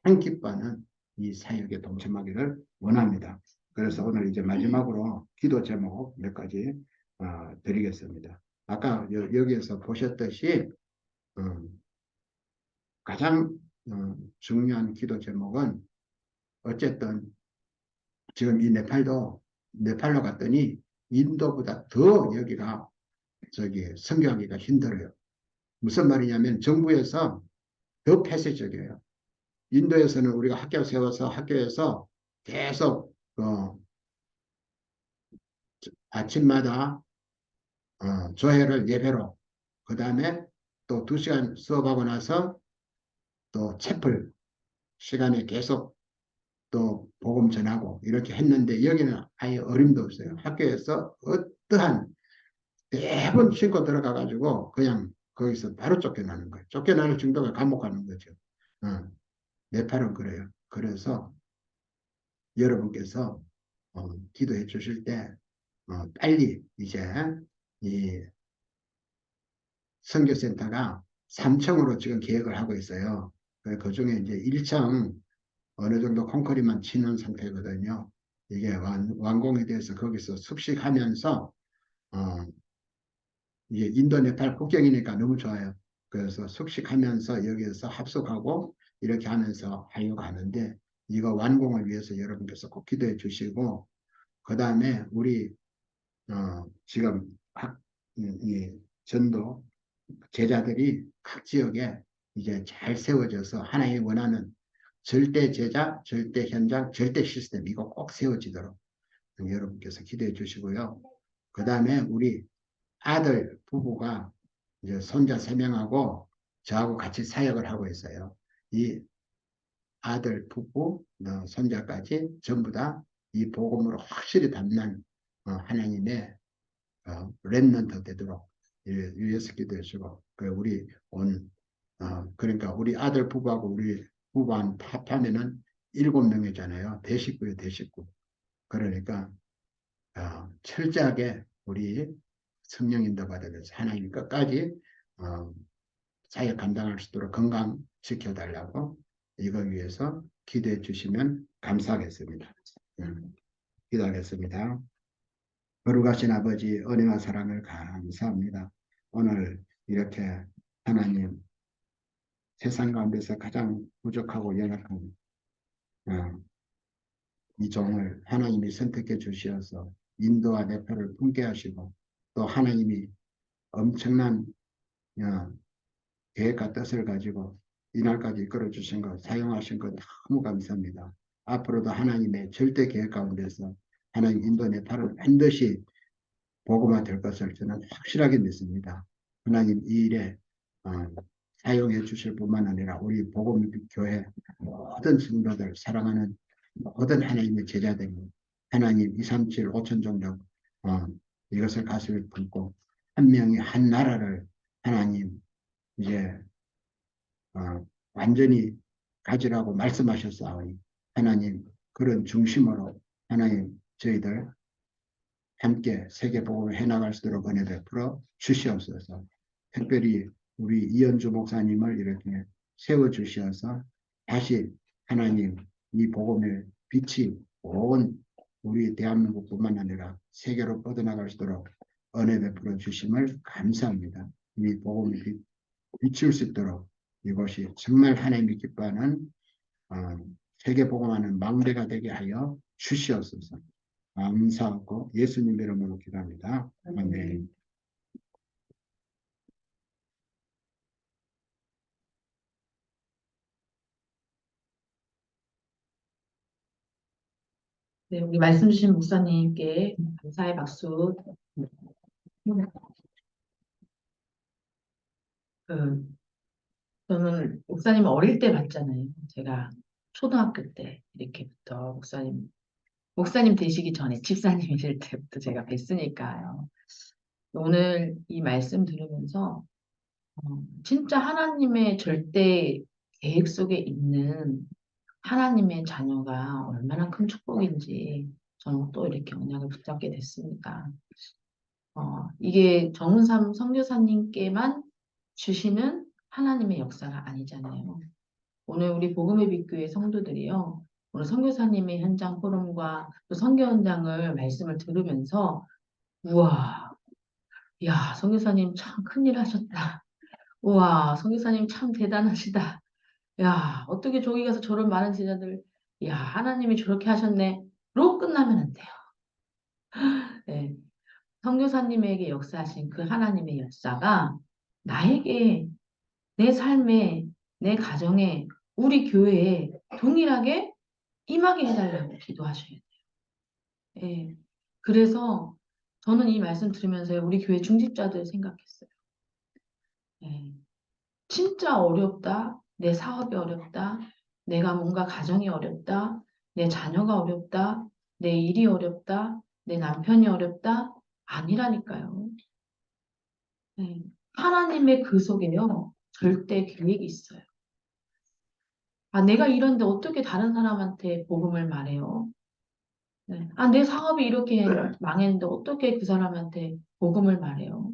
참 기뻐하는 이 사역에 동참하기를 원합니다. 그래서 오늘 이제 마지막으로 기도 제목 몇 가지 드리겠습니다. 아까 여기에서 보셨듯이 가장 중요한 기도 제목은 어쨌든 지금 이 네팔로 갔더니 인도보다 더 여기가 저기 선교하기가 힘들어요. 무슨 말이냐면 정부에서 더 폐쇄적이에요. 인도에서는 우리가 학교 세워서 학교에서 계속 아침마다 조회를 예배로 그 다음에 또 2시간 수업하고 나서 또 채플 시간에 계속 또 복음 전하고 이렇게 했는데 여기는 아예 어림도 없어요. 학교에서 어떠한 대본 신고 들어가 가지고 그냥 거기서 바로 쫓겨나는 거예요. 쫓겨나는 정도가 감옥 가는 거죠. 어, 네팔은 그래요. 그래서 여러분께서 기도해 주실 때 빨리 이제 이 선교센터가 3층으로 지금 계획을 하고 있어요. 그 중에 이제 1층 어느 정도 콘크리트만 치는 상태거든요. 이게 완공에 대해서 거기서 숙식하면서 어, 이게 인도 네팔 국경이니까 너무 좋아요. 그래서 숙식하면서 여기에서 합숙하고 이렇게 하면서 하려고 하는데 이거 완공을 위해서 여러분께서 꼭 기도해 주시고 그 다음에 우리 지금 이 전도 제자들이 각 지역에 이제 잘 세워져서 하나님이 원하는 절대 제자, 절대 현장, 절대 시스템 이거 꼭 세워지도록 여러분께서 기도해 주시고요. 그 다음에 우리 아들 부부가 이제 손자 3명하고 저하고 같이 사역을 하고 있어요. 이 아들 부부, 손자까지 전부 다 이 복음으로 확실히 담는 하나님의 렘넌트 되도록 위해서 기도해주고 그 우리 그러니까 우리 아들 부부하고 우리 부부한 합하면은 7명이잖아요. 대식구요 대식구. 그러니까 철저하게 우리 성령인도 받으면서 하나님 끝까지 어, 사역 감당할 수 있도록 건강 지켜달라고 이거 위해서 기도해 주시면 감사하겠습니다. 기도하겠습니다. 거룩하신 아버지 은혜와 사랑을 감사합니다. 오늘 이렇게 하나님 세상 가운데서 가장 부족하고 연약한 어, 이 종을 하나님이 선택해 주시어서 인도와 네팔을 품게 하시고 또 하나님이 엄청난 계획과 뜻을 가지고 이날까지 이끌어 주신 것, 사용하신 것 너무 감사합니다. 앞으로도 하나님의 절대 계획 가운데서 하나님 인도 네팔은 반드시 복음화 될 것을 저는 확실하게 믿습니다. 하나님 이 일에 어, 사용해 주실 뿐만 아니라 우리 복음교회 모든 성도들 사랑하는 모든 하나님의 제자들이 하나님 237 5천 종족 이것을 가슴에 품고 한 명이 한 나라를 하나님 이제 완전히 가지라고 말씀하셨사오니 하나님 그런 중심으로 하나님 저희들 함께 세계복음을 해나갈 수 있도록 은혜 베풀어 주시옵소서. 특별히 우리 이현주 목사님을 이렇게 세워주셔서 다시 하나님 이 복음의 빛이 온 우리 대한민국뿐만 아니라 세계로 뻗어나갈 수 있도록 은혜 베풀어 주심을 감사합니다. 이 복음의 빛 비출 수 있도록 이것이 정말 하나님이 기뻐하는 어, 세계복음하는 망대가 되게 하여 주시옵소서. 감사하고 예수님 이름으로 기도합니다. 아멘. 네, 우리 말씀 주신 목사님께 감사의 박수. 그, 저는 목사님 어릴 때 봤잖아요. 제가 초등학교 때 이렇게부터 목사님 되시기 전에 집사님이실 때부터 제가 뵀으니까요. 오늘 이 말씀 들으면서 진짜 하나님의 절대 계획 속에 있는 하나님의 자녀가 얼마나 큰 축복인지 저는 또 이렇게 언약을 붙잡게 됐습니다. 이게 정은삼 선교사님께만 주시는 하나님의 역사가 아니잖아요. 오늘 우리 복음의 빛교회 성도들이요. 오늘 선교사님의 현장 포럼과 또 선교 현장을 말씀을 들으면서 우와, 야, 선교사님 참 큰일 하셨다. 우와, 선교사님 참 대단하시다. 야, 어떻게 저기 가서 저런 많은 제자들, 야, 하나님이 저렇게 하셨네. 로 끝나면 안 돼요. 네. 선교사님에게 역사하신 그 하나님의 역사가 나에게, 내 삶에, 내 가정에, 우리 교회에 동일하게 임하게 해달라고 기도하셔야 돼요. 예. 그래서 저는 이 말씀 들으면서 우리 교회 중직자들 생각했어요. 예. 진짜 어렵다. 내 사업이 어렵다. 내가 뭔가 가정이 어렵다. 내 자녀가 어렵다. 내 일이 어렵다. 내 남편이 어렵다. 아니라니까요. 네. 하나님의 그 속에요. 절대 계획이 있어요. 아, 내가 이런데 어떻게 다른 사람한테 복음을 말해요? 네. 아, 내 사업이 이렇게 망했는데 어떻게 그 사람한테 복음을 말해요?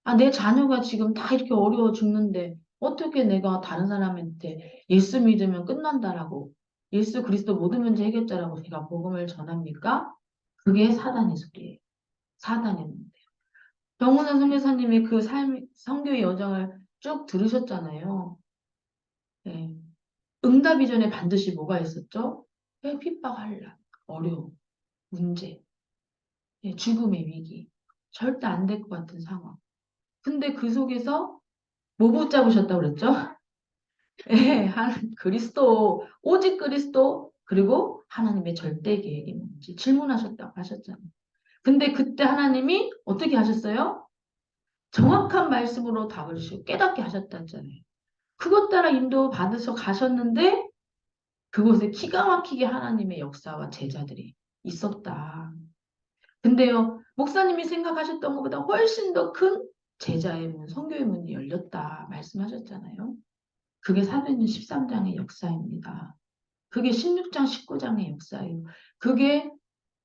아, 내 자녀가 지금 다 이렇게 어려워 죽는데 어떻게 내가 다른 사람한테 예수 믿으면 끝난다라고 예수 그리스도 모든 문제 해결자라고 제가 복음을 전합니까? 그게 사단의 소리예요. 사단의 문제예요. 정훈아 선교사님의 그 성교의 여정을 쭉 들으셨잖아요. 네. 응답 이전에 반드시 뭐가 있었죠? 네, 핍박, 환란, 어려움, 문제, 네, 죽음의 위기. 절대 안 될 것 같은 상황. 근데 그 속에서 뭐 붙잡으셨다고 그랬죠? 예, 그리스도, 오직 그리스도, 그리고 하나님의 절대 계획이 뭔지 질문하셨다고 하셨잖아요. 근데 그때 하나님이 어떻게 하셨어요? 정확한 말씀으로 답을 주시고 깨닫게 하셨다잖아요. 그것 따라 인도 받으셔 가셨는데 그곳에 기가 막히게 하나님의 역사와 제자들이 있었다. 근데요, 목사님이 생각하셨던 것보다 훨씬 더 큰 제자의 문, 선교의 문이 열렸다 말씀하셨잖아요. 그게 사도행전 13장의 역사입니다. 그게 16장, 19장의 역사예요. 그게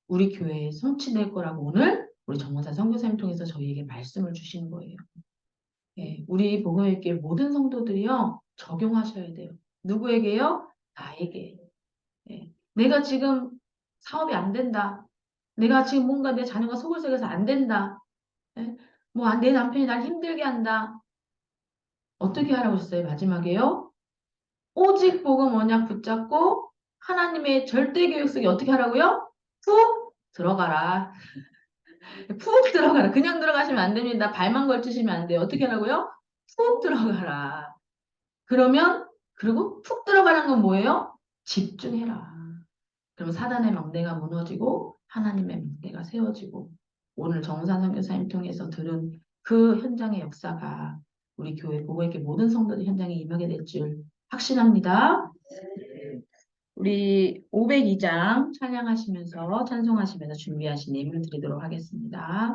우리 교회에 성취될 거라고 오늘 우리 정원사 선교사님 통해서 저희에게 말씀을 주신 거예요. 예, 우리 복음의 교회 모든 성도들이요 적용하셔야 돼요. 누구에게요? 나에게. 예, 내가 지금 사업이 안 된다. 내가 지금 뭔가 내 자녀가 속을 썩여서 안 된다. 예? 내 남편이 날 힘들게 한다. 어떻게 하라고 했어요? 마지막에요. 오직 복음 언약 붙잡고 하나님의 절대 계획 속에 어떻게 하라고요? 푹 들어가라. 푹 들어가라. 그냥 들어가시면 안 됩니다. 발만 걸치시면 안 돼요. 어떻게 하라고요? 푹 들어가라. 그러면 그리고 푹 들어가는 건 뭐예요? 집중해라. 그럼 사단의 망대가 무너지고 하나님의 망대가 세워지고 오늘 정우산 선교사님 통해서 들은 그 현장의 역사가 우리 교회 보고있게 모든 성도들 현장에 임하게 될 줄 확신합니다. 우리 502장 찬양하시면서 찬송하시면서 준비하신 예물 드리도록 하겠습니다.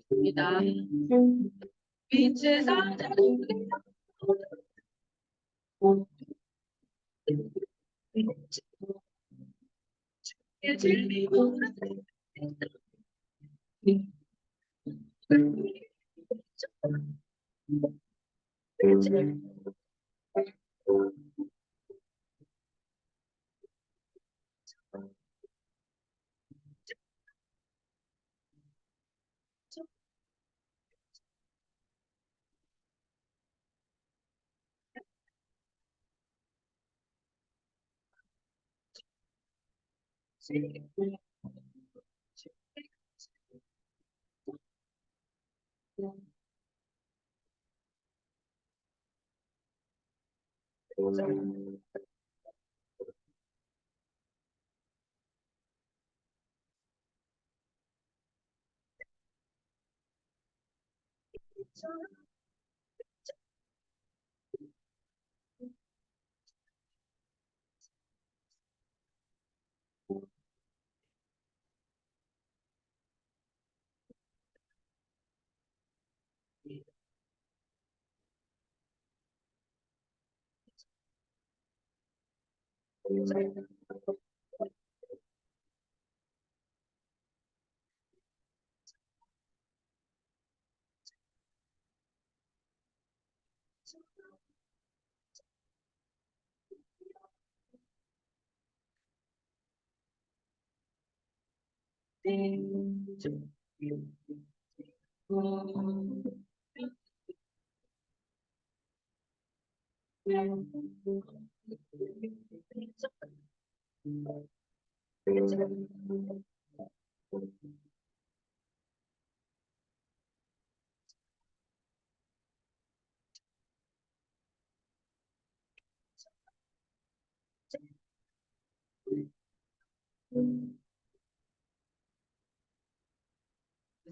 드리겠습니다. 빛의 사자를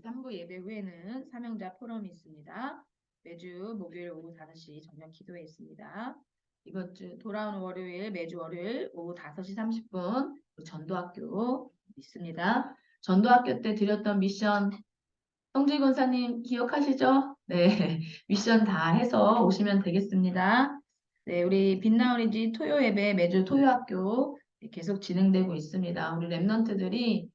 삼부 예배 후에는 사명자 포럼이 있습니다. 매주 목요일 오후 5시 저녁 기도회 있습니다. 이번 주 돌아오는 월요일 매주 월요일 오후 5시 30분 전도학교 있습니다. 전도학교 때 드렸던 미션 성질 권사님 기억하시죠? 네, 미션 다 해서 오시면 되겠습니다. 네, 우리 빛나오리지 토요 예배 매주 토요학교 계속 진행되고 있습니다. 우리 랩런트들이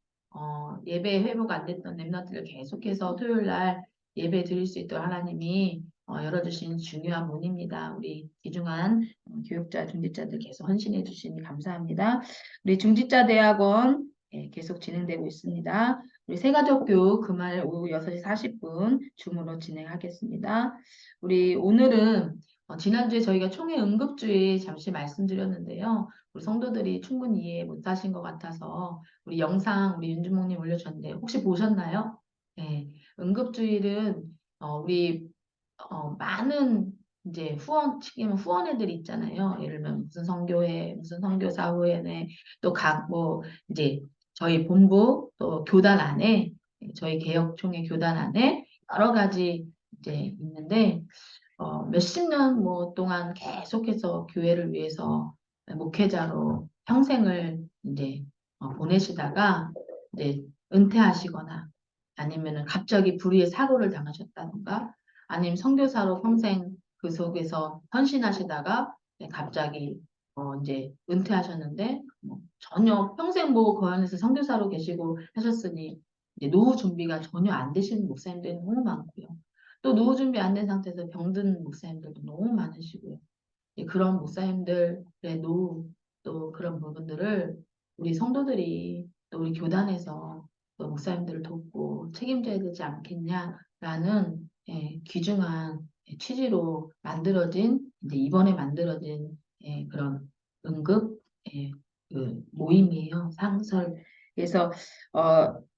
예배 회복 안 됐던 랩런트들 계속해서 토요일 날 예배 드릴 수 있도록 하나님이 열어주신 중요한 문입니다. 우리 귀중한 교육자, 중직자들 계속 헌신해 주시니 감사합니다. 우리 중직자 대학원 계속 진행되고 있습니다. 우리 새가족교육 금요일 오후 6시 40분 줌으로 진행하겠습니다. 우리 오늘은 지난주에 저희가 총회 응급주의 잠시 말씀드렸는데요. 우리 성도들이 충분히 이해 못하신 것 같아서 우리 영상 우리 윤주목님 올려주셨는데 혹시 보셨나요? 네, 응급주일은 우리 많은 이제 지금 후원회들이 있잖아요. 예를 들면 무슨 선교회, 무슨 선교사후회네, 또 각 뭐 이제 저희 본부 또 교단 안에 저희 개혁총회 교단 안에 여러 가지 이제 있는데 몇십 년 뭐 동안 계속해서 교회를 위해서 목회자로 평생을 이제 보내시다가 이제 은퇴하시거나 아니면은 갑자기 불의의 사고를 당하셨다던가 아니면 선교사로 평생 그 속에서 헌신하시다가 갑자기 이제 은퇴하셨는데 전혀 평생 뭐 그 안에서 선교사로 계시고 하셨으니 이제 노후 준비가 전혀 안 되시는 목사님들이 너무 많고요. 또 노후 준비 안 된 상태에서 병든 목사님들도 너무 많으시고요. 그런 목사님들의 노후 또 그런 부분들을 우리 성도들이 또 우리 교단에서 또 목사님들을 돕고 책임져야 되지 않겠냐라는 귀중한 취지로 만들어진 이제 이번에 만들어진 그런 응급 그 모임이에요. 상설. 그래서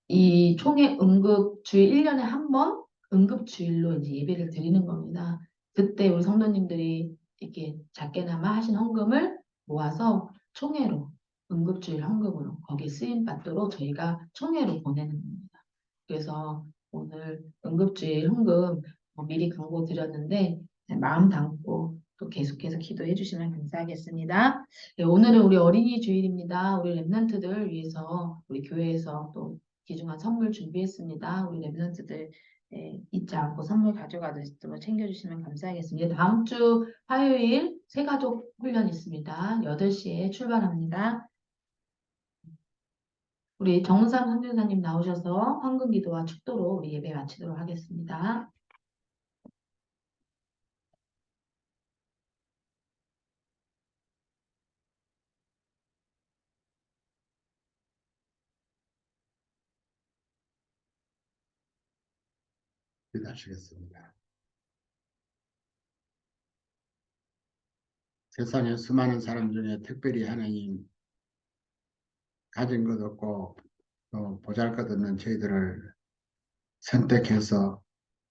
이 총회 응급 주일 1년에 한 번 응급 주일로 이제 예배를 드리는 겁니다. 그때 우리 성도님들이 이렇게 작게나마 하신 헌금을 모아서 총회로 응급주일 헌금으로 거기에 쓰임 받도록 저희가 총회로 보내는 겁니다. 그래서 오늘 응급주일 헌금 미리 광고 드렸는데 마음 담고 또 계속해서 기도해 주시면 감사하겠습니다. 네, 오늘은 우리 어린이 주일입니다. 우리 랩런트들 위해서 우리 교회에서 또 귀중한 선물 준비했습니다. 우리 랩런트들 잊지 않고 선물 가져가도 챙겨주시면 감사하겠습니다. 다음 주 화요일 새가족 훈련 있습니다. 8시에 출발합니다. 우리 정은삼 선교사님 나오셔서 황금 기도와 축도로 우리 예배 마치도록 하겠습니다. 기도하시겠습니다. 세상에 수많은 사람 중에 특별히 하나님 가진 것 없고 또 보잘것없는 저희들을 선택해서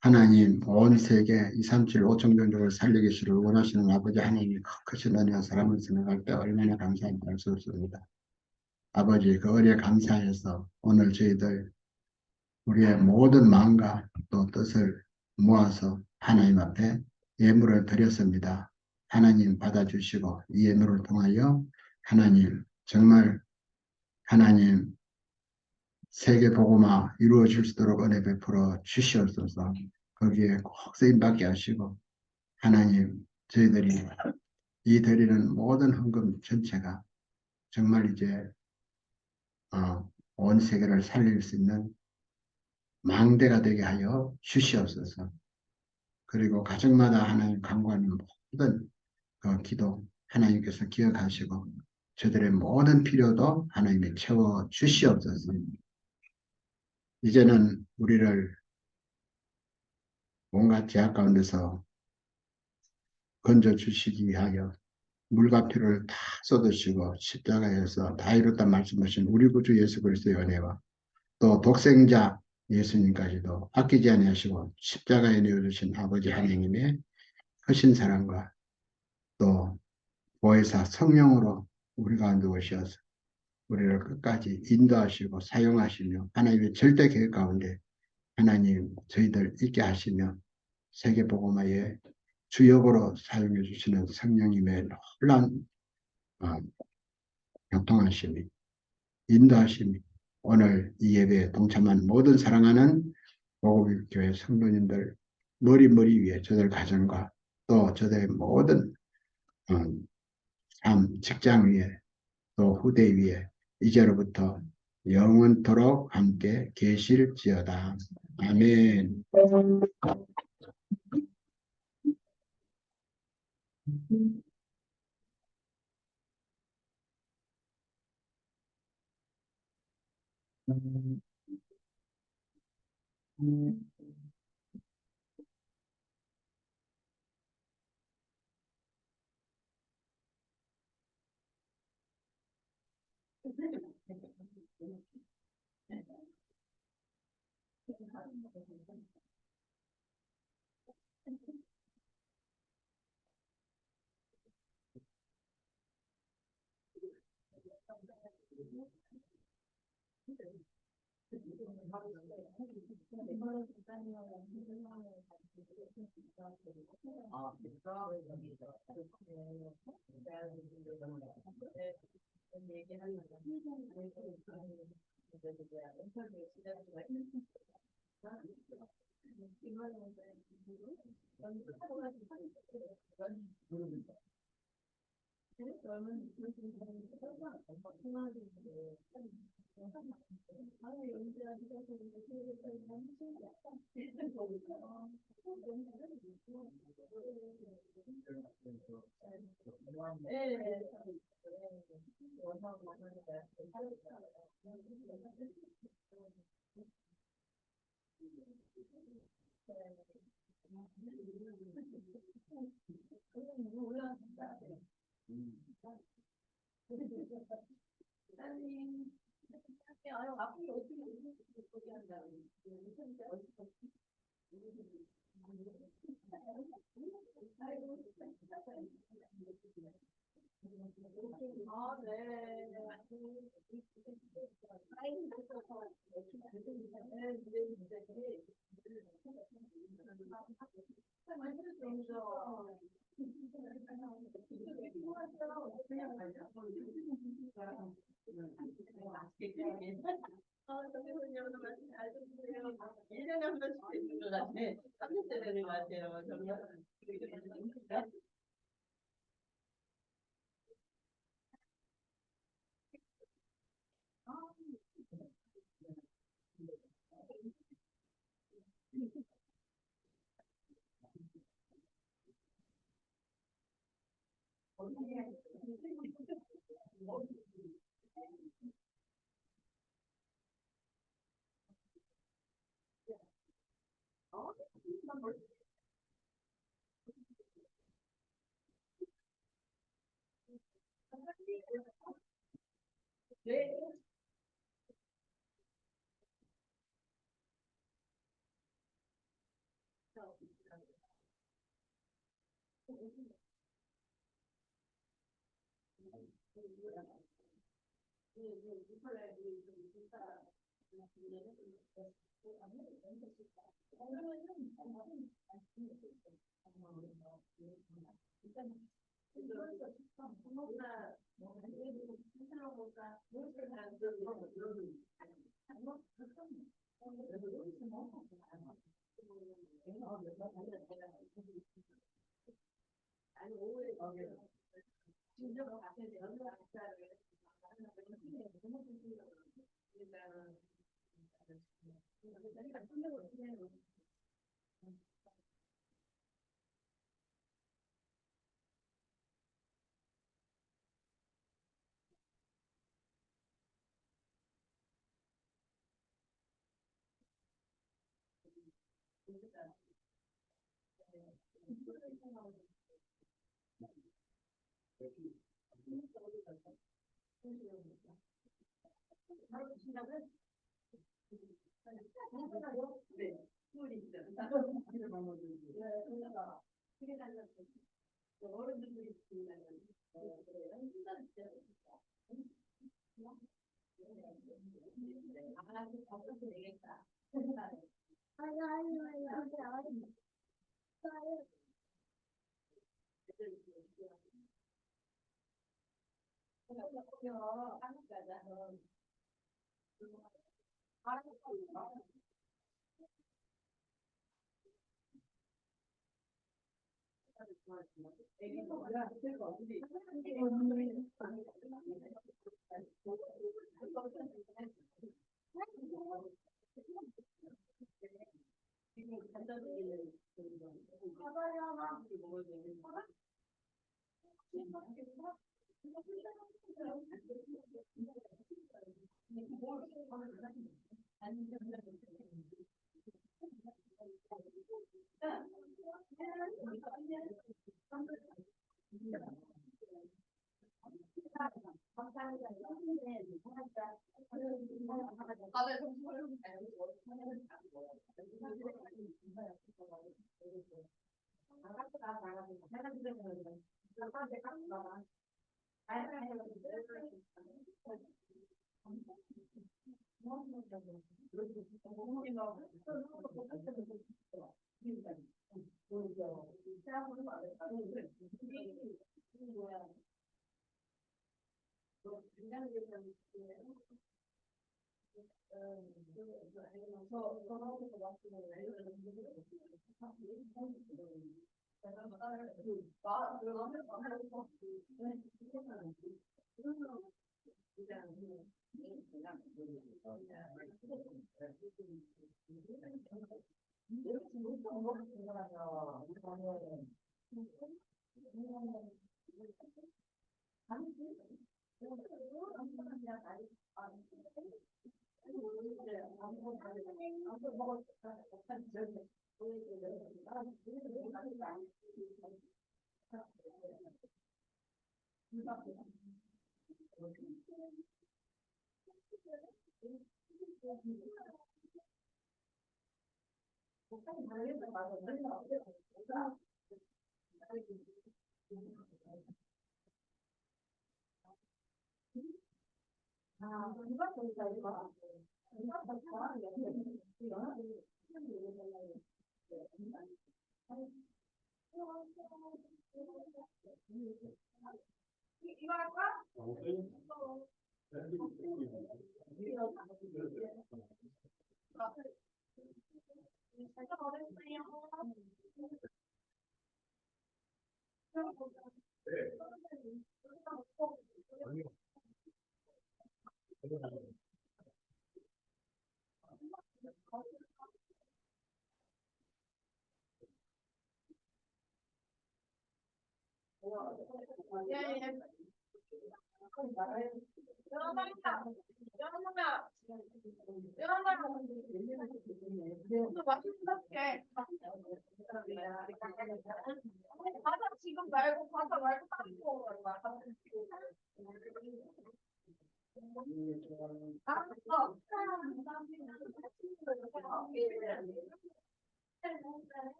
하나님 온 세계 2, 3, 7, 5천 종족을 살리기 시를 원하시는 아버지 하나님이 크신 은혜와 사랑을 생각할 때 얼마나 감사한지 알 수 없습니다. 아버지 그 은혜에 감사해서 오늘 저희들 우리의 모든 마음과 또 뜻을 모아서 하나님 앞에 예물을 드렸습니다. 하나님 받아주시고 이 예물을 통하여 하나님 정말 하나님 세계 복음화 이루어질 수 있도록 은혜 베풀어 주시옵소서. 거기에 꼭 쓰임받게 하시고 하나님 저희들이 이 드리는 모든 헌금 전체가 정말 이제 온 세계를 살릴 수 있는 망대가 되게 하여 주시옵소서. 그리고 가정마다 하나님 간구하는 모든 그 기도 하나님께서 기억하시고 저들의 모든 필요도 하나님이 채워 주시옵소서. 이제는 우리를 온갖 제약 가운데서 건져 주시기 위하여 물과 피를 다 쏟으시고 십자가에서 다 이뤘다 말씀하신 우리 구주 예수 그리스도의 은혜와 또 독생자 예수님까지도 아끼지 아니하시고 십자가에 내어주신 아버지 하나님의 크신 사랑과 또 보혜사 성령으로 우리 가운데 오셔서 우리를 끝까지 인도하시고 사용하시며 하나님의 절대 계획 가운데 하나님 저희들 있게 하시며 세계복음화의 주역으로 사용해 주시는 성령님의 놀라운 교통하심이 인도하심이 오늘 이 예배에 동참한 모든 사랑하는 복음교회 성도님들 머리 위에 저들 가정과 또 저들의 모든 삶 직장 위에 또 후대 위에 이제로부터 영원토록 함께 계실지어다. 아멘.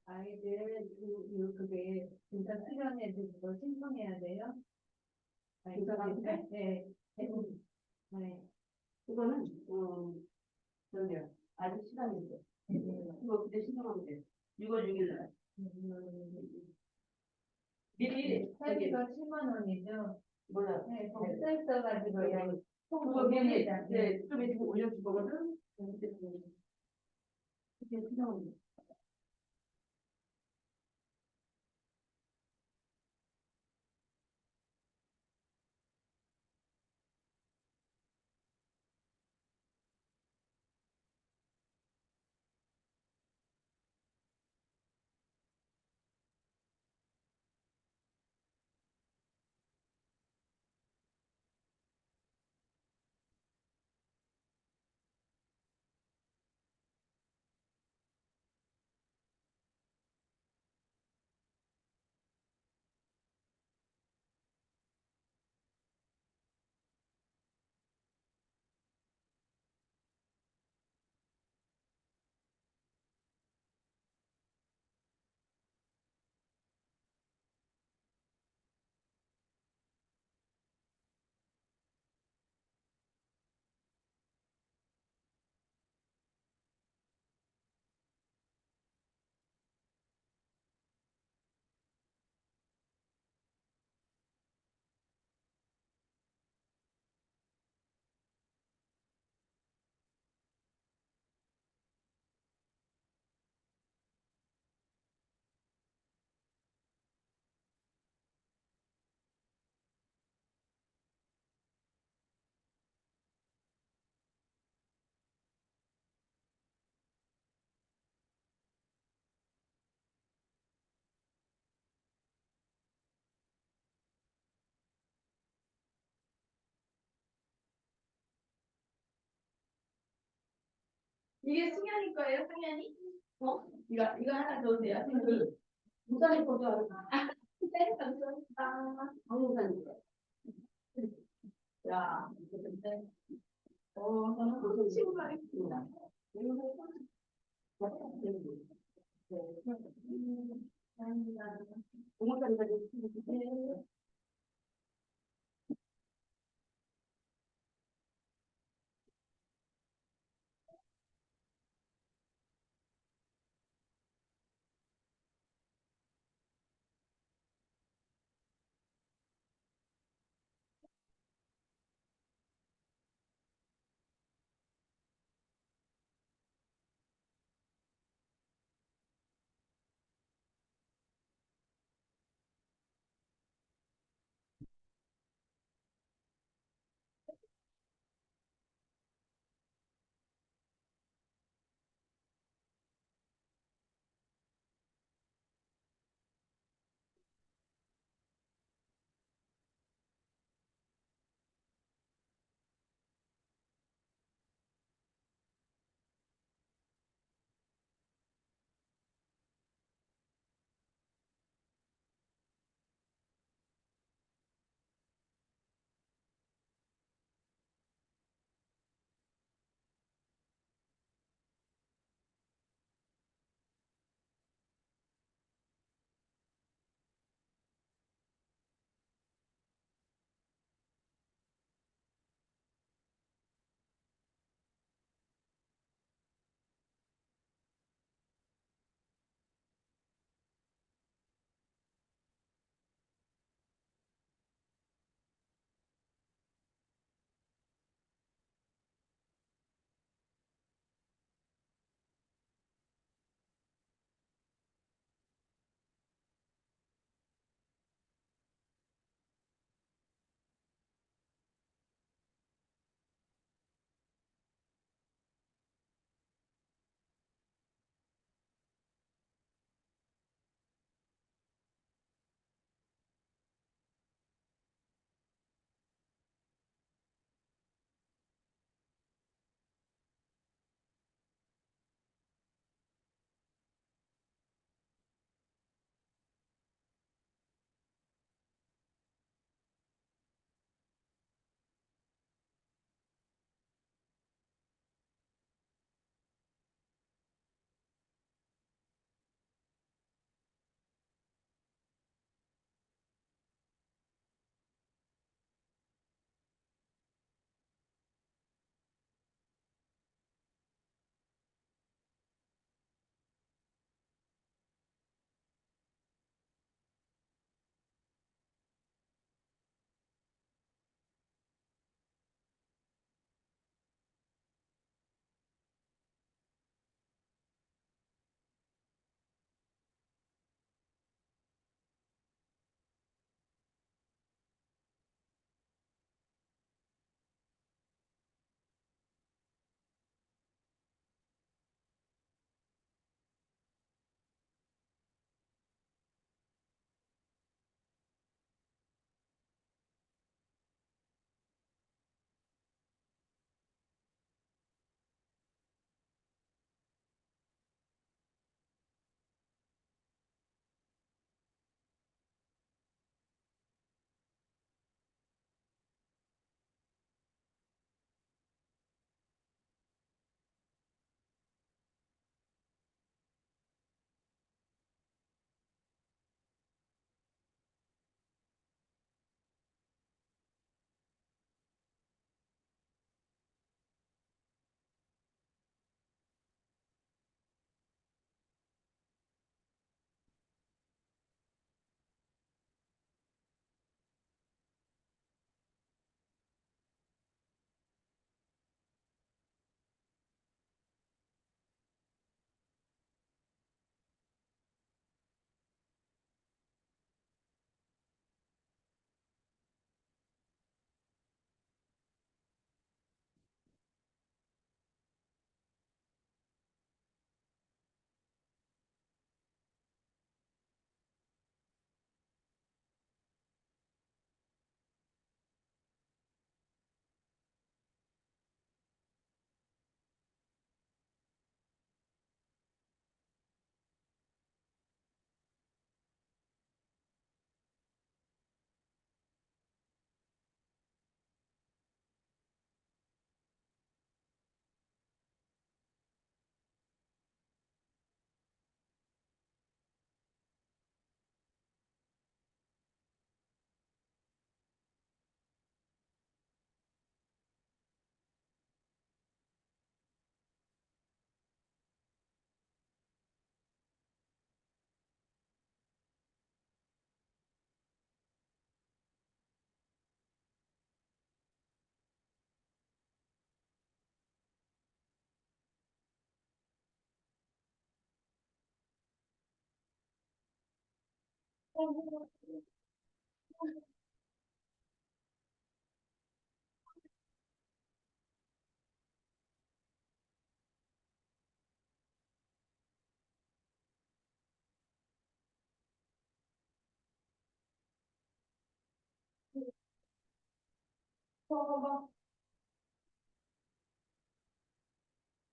아이들 그게 진짜 수련회 그거 신청해야 돼요? 인사한테? 네. 네. 그거는 저기요. 아직 시간이 있어요. 그거 그때 신청하면 돼요. 6월 6일 날. 미리 회비가 7만 원이죠. 몰라. 네, 거기서 있어가지고 그냥 그거 미리 네, 좀 이렇게 올려줄 거거든. 그때 신청하면 돼. 이게 승현이 거예요, 승현이? 이거 하나 줘주세요. 무선이 보조. 네, 감사합니다. 무선. 야, 근데 저는 친구가 있습니다. 감사합니다. 너무 감사드립니다.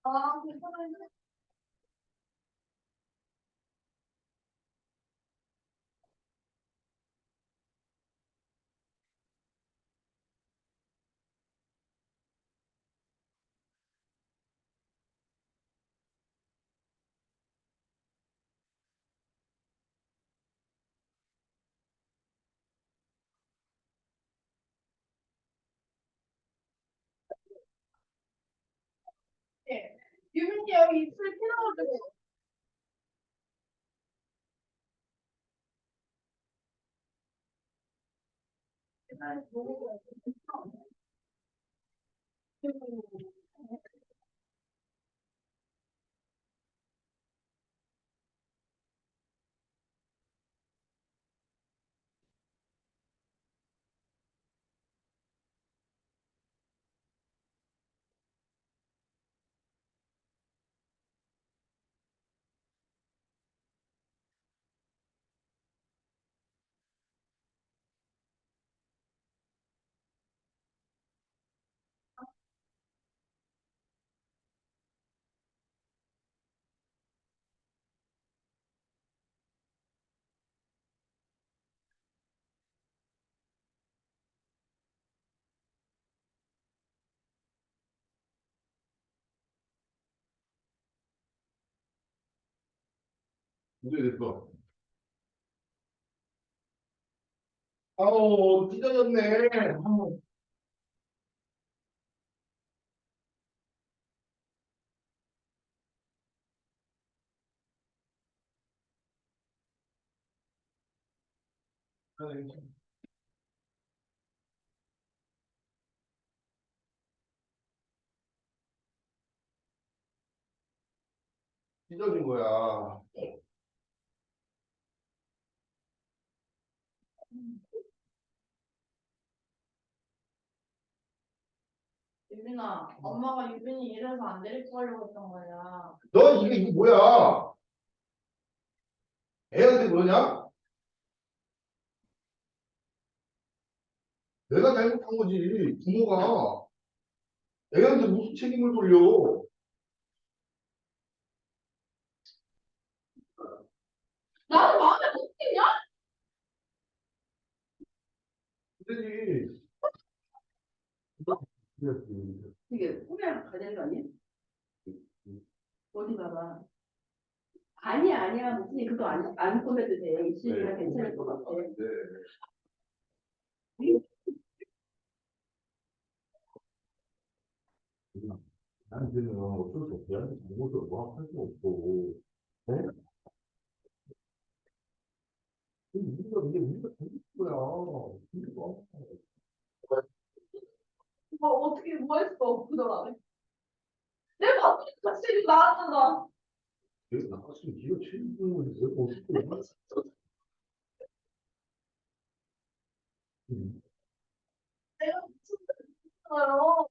아, 괜찮아요. 유민이 여기 입술 피나가지고. 이제 됐어. 아우, 찢어졌네. 아우. 찢어진 거야. 유빈아, 엄마가 유빈이 이래서 안 데리고 가려고 했던 거야. 너 이게 뭐야? 애한테 그러냐? 내가 잘못한 거지. 부모가 애한테 무슨 책임을 돌려? 나는 마음에 못 드냐? 그러지. 그랬지. 이게 후회랑 가야 되는 거 아니야? 어디 봐봐. 아니야, 아니야. 무슨 그거 안 꾸며도 돼. 입술이랑 괜찮을 것 같아. 네. 나한테는 어쩔 수 없어. 얘한테 잘못을 뭐 할 수 없고. 네? 우리가 잘못한 거야. 그러니까. 어떻게 뭐 했어? 그동안에. 내가 아무리 같이 나왔잖아. 내가 나갔으면 네가 책임을 내가 어떻게 해? 내가 미쳤어요.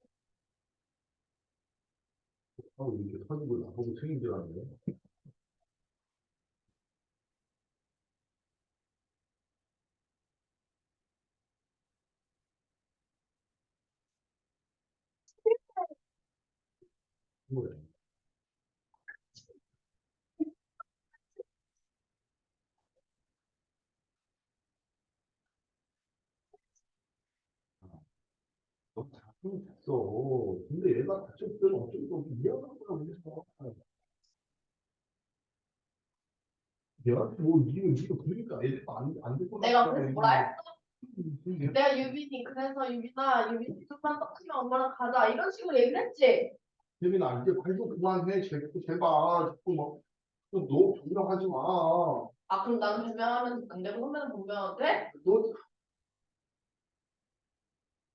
하고 이렇게 사주고 나보고 책임지라는 거. 그래. 너 다투면 됐어. 근데 얘가 다쳤을 때는 어쩔 수 없이 미안한 거야, 그래서. 얘한테 뭐, 니가 그러니까 애가 안 됐구나. 내가 그래서 뭐라 했어? 이게 내가 유빈이 그래서 유빈이 좀만 떡치면 엄마랑 가자 이런 식으로 얘기를 했지. 혜민아, 이제 발도 그만해. 제발. 자꾸 뭐, 너 변명하지 마. 아 그럼 나는 분명하면 안 되고 선배는 분명하면 돼? 너,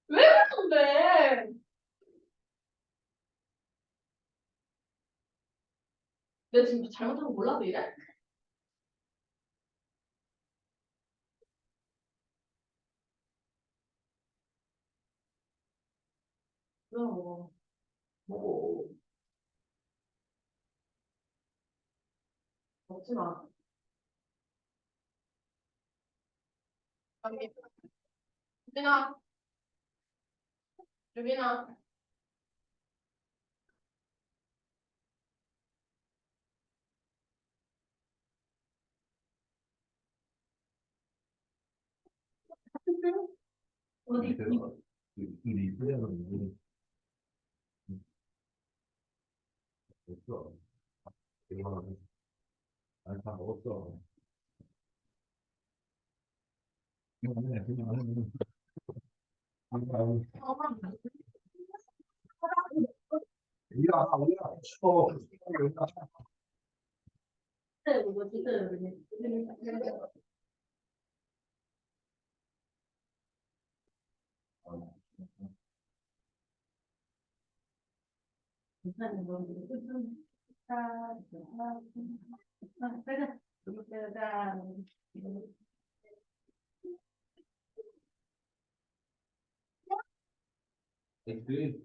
왜 그러는데? 내가 지금 잘못한 거 몰라도 이래? 그럼 뭐 먹지 마. 유빈아, 유빈아. 어디? 일이 그냥 없어. 얼마나 아니 다 먹었어. 그만해 그만해. 야 우리가 추워. 이거 진짜 여기. 괜찮은 거. 그래. 자, 엑스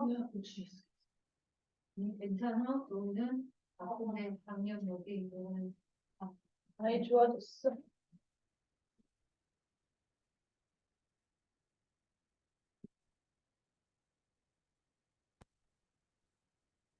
왜 아프지? 취했어? 괜찮아? 너는? 아, 근데 작년 여기 있는 많이 좋아졌어.